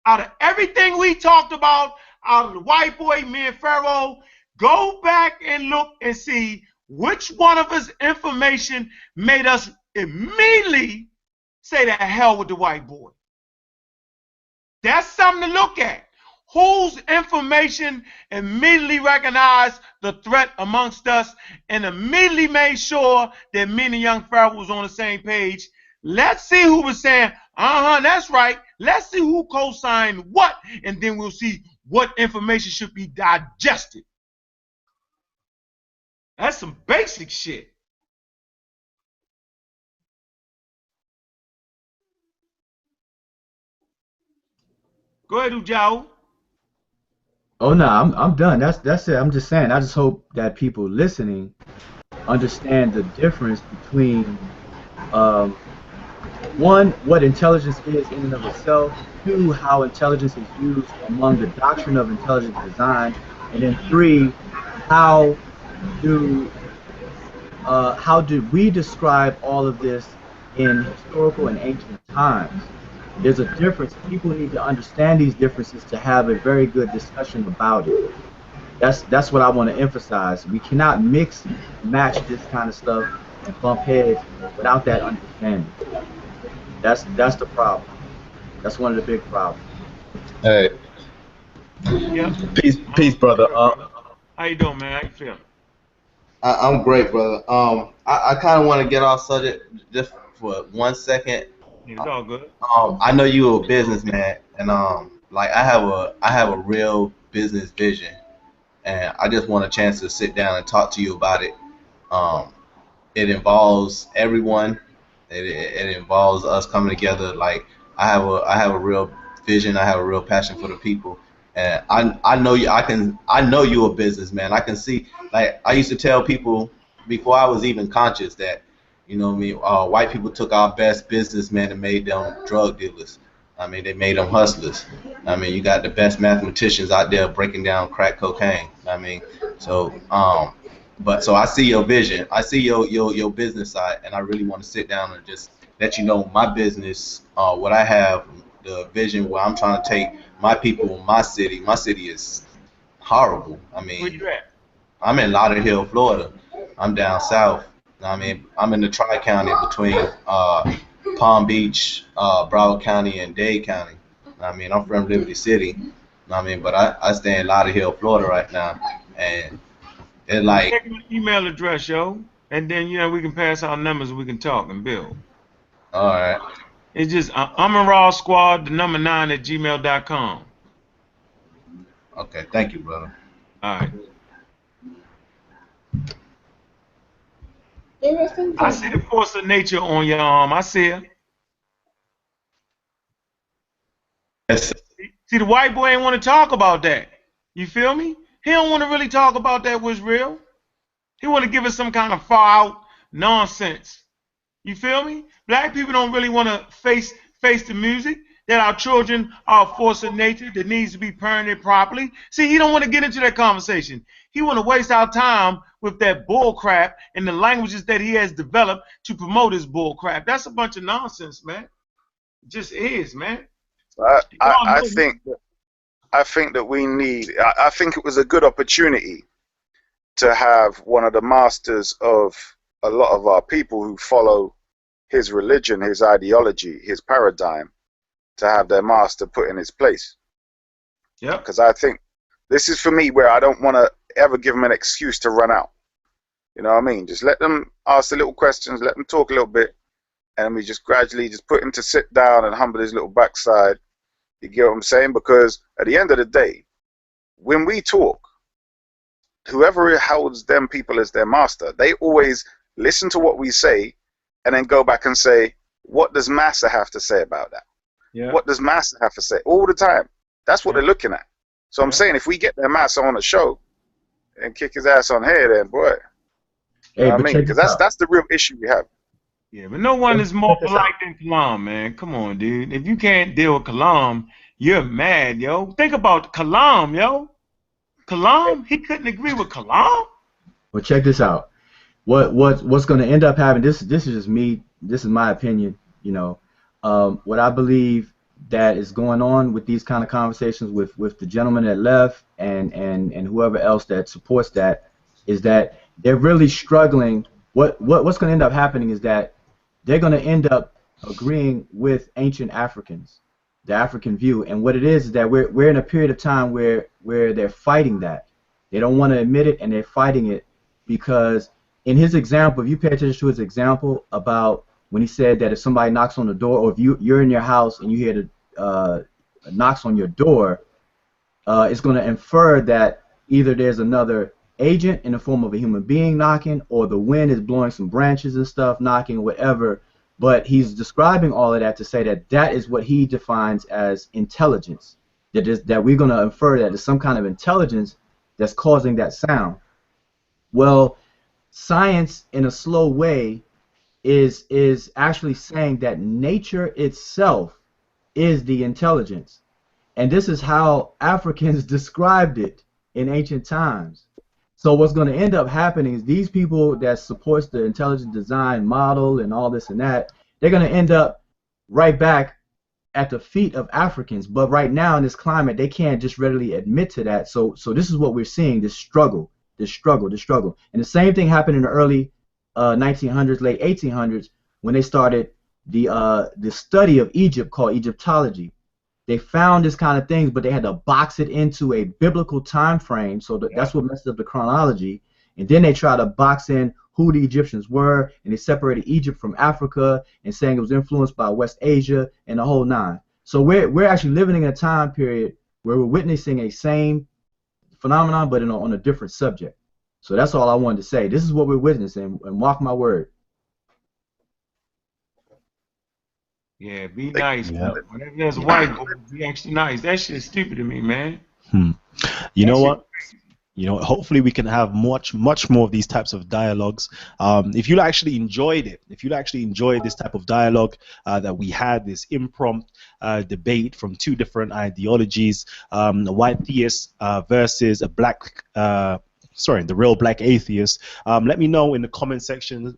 Out of everything we talked about, out of the white boy, me and Pharaoh, go back and look and see which one of his information made us immediately say to hell with the white boy. That's something to look at. Whose information immediately recognized the threat amongst us and immediately made sure that me and the young Pharaoh was on the same page? Let's see who was saying, that's right. Let's see who co-signed what, and then we'll see what information should be digested. That's some basic shit. Go ahead, Ujao. Oh no, I'm done. That's it. I'm just saying. I just hope that people listening understand the difference between one, what intelligence is in and of itself. Two, how intelligence is used among the doctrine of intelligent design, and then three, how do we describe all of this in historical and ancient times? There's a difference. People need to understand these differences to have a very good discussion about it. That's what I want to emphasize. We cannot mix and match this kind of stuff and bump heads without that understanding. That's the problem. That's one of the big problems. Hey. Yeah. Peace, brother. How you doing, man? How you feeling? I'm great, brother. I kind of want to get off subject just for 1 second. It's all good. I know you're a businessman, and like I have a real business vision, and I just want a chance to sit down and talk to you about it. It involves everyone. It involves us coming together. Like I have a real vision. I have a real passion for the people, and I know you. I know you're a businessman. I can see. Like I used to tell people before I was even conscious that, you know what I mean, white people took our best businessmen and made them drug dealers. I mean, they made them hustlers. I mean, you got the best mathematicians out there breaking down crack cocaine. I mean, so so I see your vision. I see your business side, and I really want to sit down and just let you know my business, what I have, the vision where I'm trying to take my people, my city. My city is horrible. I mean, where you at? I'm in Lauderhill, Florida. I'm down south. I mean, I'm in the Tri-County between Palm Beach, Broward County, and Dade County. I mean, I'm from Liberty City. I mean, but I stay in Lauderhill, Florida right now, and it's like. Check my email address, yo, and then we can pass our numbers and we can talk and build. All right. It's just Raw Squad, the number 9 at gmail.com. Okay, thank you, brother. All right. I see the force of nature on your arm. I see it. Yes. See, the white boy ain't want to talk about that. You feel me? He don't want to really talk about that what's real. He want to give us some kind of far out nonsense. You feel me? Black people don't really want to face the music that our children are a force of nature that needs to be parented properly. See, he don't want to get into that conversation. He want to waste our time with that bull crap and the languages that he has developed to promote his bull crap. That's a bunch of nonsense, man. It just is, man. I think that we need. I think it was a good opportunity to have one of the masters of a lot of our people who follow his religion, his ideology, his paradigm, to have their master put in his place. Yeah. Because I think this is for me where I don't want to ever give them an excuse to run out. You know what I mean? Just let them ask the little questions, let them talk a little bit, and we just gradually just put him to sit down and humble his little backside. You get what I'm saying? Because at the end of the day, when we talk, whoever holds them people as their master, they always listen to what we say and then go back and say, what does Massa have to say about that? Yeah. What does Massa have to say? All the time. That's what they're looking at. So I'm saying if we get their Massa on the show and kick his ass on here, then boy. You know what I mean? Because that's the real issue we have. Yeah, but no one is more polite than Kalam, man. Come on, dude. If you can't deal with Kalam, you're mad, yo. Think about Kalam, yo. Kalam? He couldn't agree with Kalam? Well, check this out. What's going to end up happening? This is just me. This is my opinion. You know, what I believe that is going on with these kind of conversations with the gentleman that left and whoever else that supports that is that they're really struggling. What's going to end up happening is that they're going to end up agreeing with ancient Africans, the African view, and what it is that we're in a period of time where they're fighting that. They don't want to admit it, and they're fighting it because in his example, if you pay attention to his example about when he said that if somebody knocks on the door, or if you're in your house and you hear the knocks on your door, it's going to infer that either there's another agent in the form of a human being knocking, or the wind is blowing some branches and stuff, knocking, or whatever. But he's describing all of that to say that that is what he defines as intelligence. That we're going to infer that there's some kind of intelligence that's causing that sound. Well, science, in a slow way, is actually saying that nature itself is the intelligence, and this is how Africans described it in ancient times. So what's going to end up happening is these people that supports the intelligent design model and all this and that, they're going to end up right back at the feet of Africans. But right now in this climate, they can't just readily admit to that. So this is what we're seeing: this struggle. And the same thing happened in the early 1900s, late 1800s, when they started the study of Egypt called Egyptology. They found this kind of things, but they had to box it into a biblical time frame, so that's what messed up the chronology. And then they tried to box in who the Egyptians were, and they separated Egypt from Africa and saying it was influenced by West Asia and the whole nine. So we're actually living in a time period where we're witnessing a same phenomenon, but on a different subject. So that's all I wanted to say. This is what we're witnessing, and mark my word. Yeah, be nice. Yeah. Whenever there's a white boy, be actually nice. That shit is stupid to me, man. You know what? You know, hopefully we can have much more of these types of dialogues. If you actually enjoyed it, if you actually enjoyed this type of dialogue that we had, this impromptu debate from two different ideologies, a white theist versus a the real black atheist, let me know in the comment section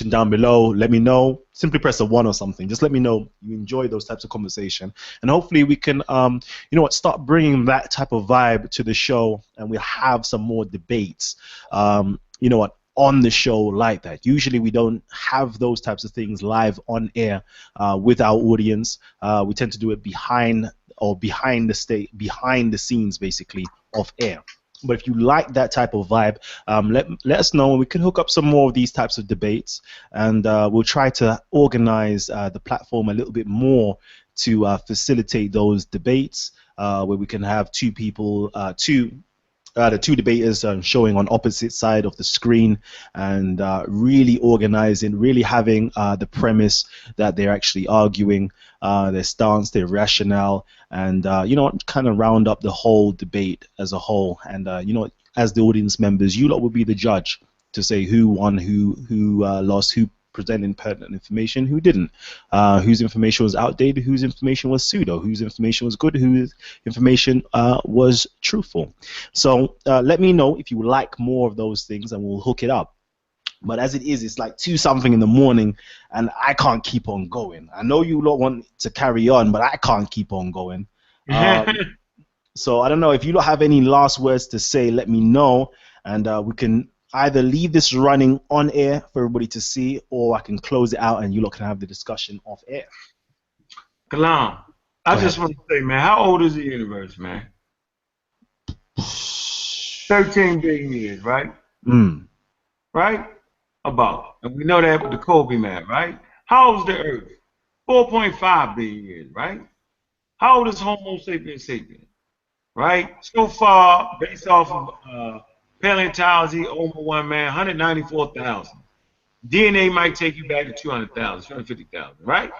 down below. Let me know. Simply press a 1 or something. Just let me know you enjoy those types of conversation, and hopefully we can start bringing that type of vibe to the show, and we'll have some more debates on the show like that. Usually we don't have those types of things live on air with our audience. We tend to do it behind the scenes, basically, off air. But if you like that type of vibe, let us know, and we can hook up some more of these types of debates, and we'll try to organize the platform a little bit more to facilitate those debates, where we can have two people, the two debaters showing on opposite side of the screen, and really organizing, really having the premise that they're actually arguing, their stance, their rationale, and kind of round up the whole debate as a whole. And as the audience members, you lot will be the judge to say who won, who lost, who presented pertinent information, who didn't, whose information was outdated, whose information was pseudo, whose information was good, whose information was truthful. So let me know if you like more of those things, and we'll hook it up. But as it is, it's like 2-something in the morning, and I can't keep on going. I know you lot want to carry on, but I can't keep on going. So I don't know if you don't have any last words to say. Let me know, and we can either leave this running on air for everybody to see, or I can close it out and you lot can have the discussion off air. Kalam, I just want to say, man, how old is the universe, man? 13 billion years, right? Right? About. And we know that with the Kobe man, right? How old is the Earth? 4.5 billion years, right? How old is Homo sapiens sapiens? Right? So far, based off of paleontology, over 1 man, 194,000. DNA might take you back to 200,000, 250,000, right?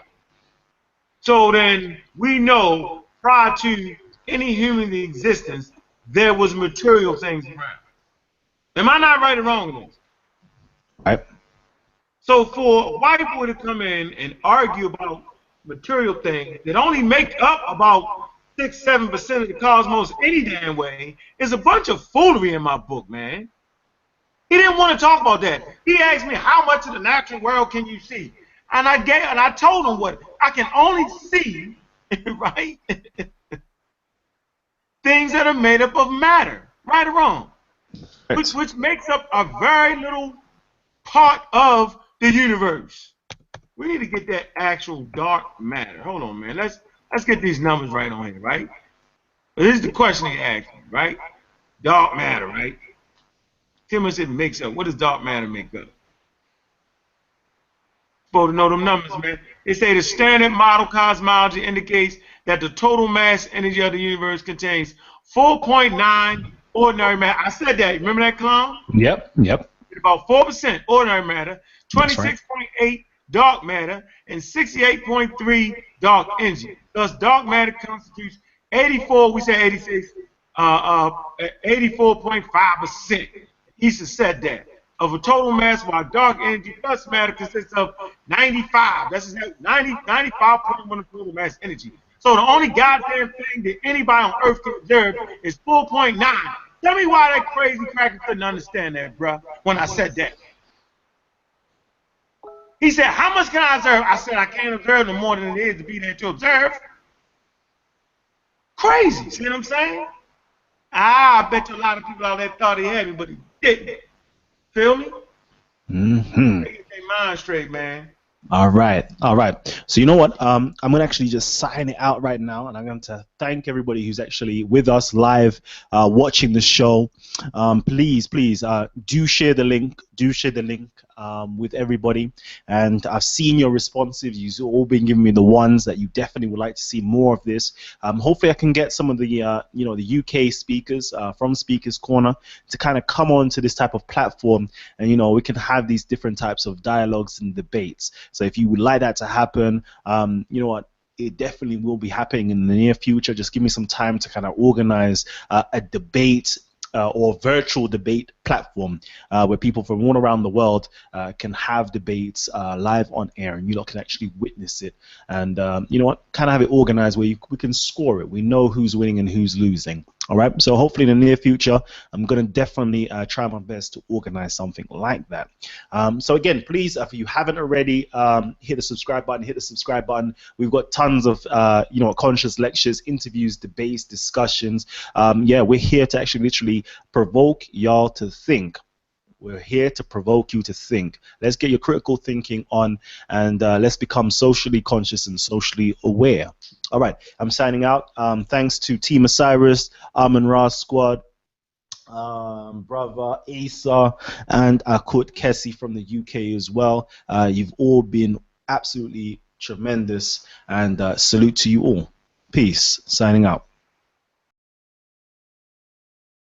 So then we know prior to any human existence, there was material things around. Am I not right or wrong in this? Right. So for a white boy to come in and argue about material things that only make up about 6-7% of the cosmos any damn way is a bunch of foolery in my book, man. He didn't want to talk about that. He asked me, how much of the natural world can you see? And I told him what I can only see, right? Things that are made up of matter, right or wrong, which makes up a very little part of the universe. We need to get that actual dark matter. Hold on, man. Let's get these numbers right on here, right? But this is the question he asked me, right? Dark matter, right? Tim said makes up. What does dark matter make up? Supposed to know them numbers, man. They say the standard model cosmology indicates that the total mass energy of the universe contains 4.9 ordinary matter. I said that. Remember that, clown? Yep. About 4% ordinary matter, 26.8 dark matter, and 68.3 dark energy. Thus, dark matter constitutes 84. We say 86. 84.5%. Issa said that of a total mass, while dark energy plus matter consists of 95. That's 95.1 of total mass energy. So the only goddamn thing that anybody on Earth can observe is 4.9. Tell me why that crazy cracker couldn't understand that, bruh, when I said that. He said, how much can I observe? I said, I can't observe no more than it is to be there to observe. Crazy, see what I'm saying? I bet you a lot of people out there thought he had me, but he didn't. Feel me? Mm-hmm. Get their mind straight, man. All right. So you know what? I'm gonna actually just sign it out right now, and I'm going to thank everybody who's actually with us live, watching the show. Please, do share the link. With everybody. And I've seen your responses. You've all been giving me the ones that you definitely would like to see more of this. Hopefully, I can get some of the the UK speakers from Speakers Corner to kind of come on to this type of platform, and we can have these different types of dialogues and debates. So if you would like that to happen, you know what? It definitely will be happening in the near future. Just give me some time to kind of organize a debate or virtual debate platform where people from all around the world can have debates live on air, and you lot can actually witness it. And you know what? Kind of have it organized where we can score it. We know who's winning and who's losing. All right. So hopefully in the near future, I'm going to definitely try my best to organize something like that. So again, please, if you haven't already, hit the subscribe button. We've got tons of conscious lectures, interviews, debates, discussions. We're here to actually literally provoke y'all to think. We're here to provoke you to think. Let's get your critical thinking on, and let's become socially conscious and socially aware. All right, I'm signing out. Thanks to Team Osiris, Amun Ra Squad, Brother Asa, and Akut Kessie from the UK as well. You've all been absolutely tremendous, and salute to you all. Peace. Signing out.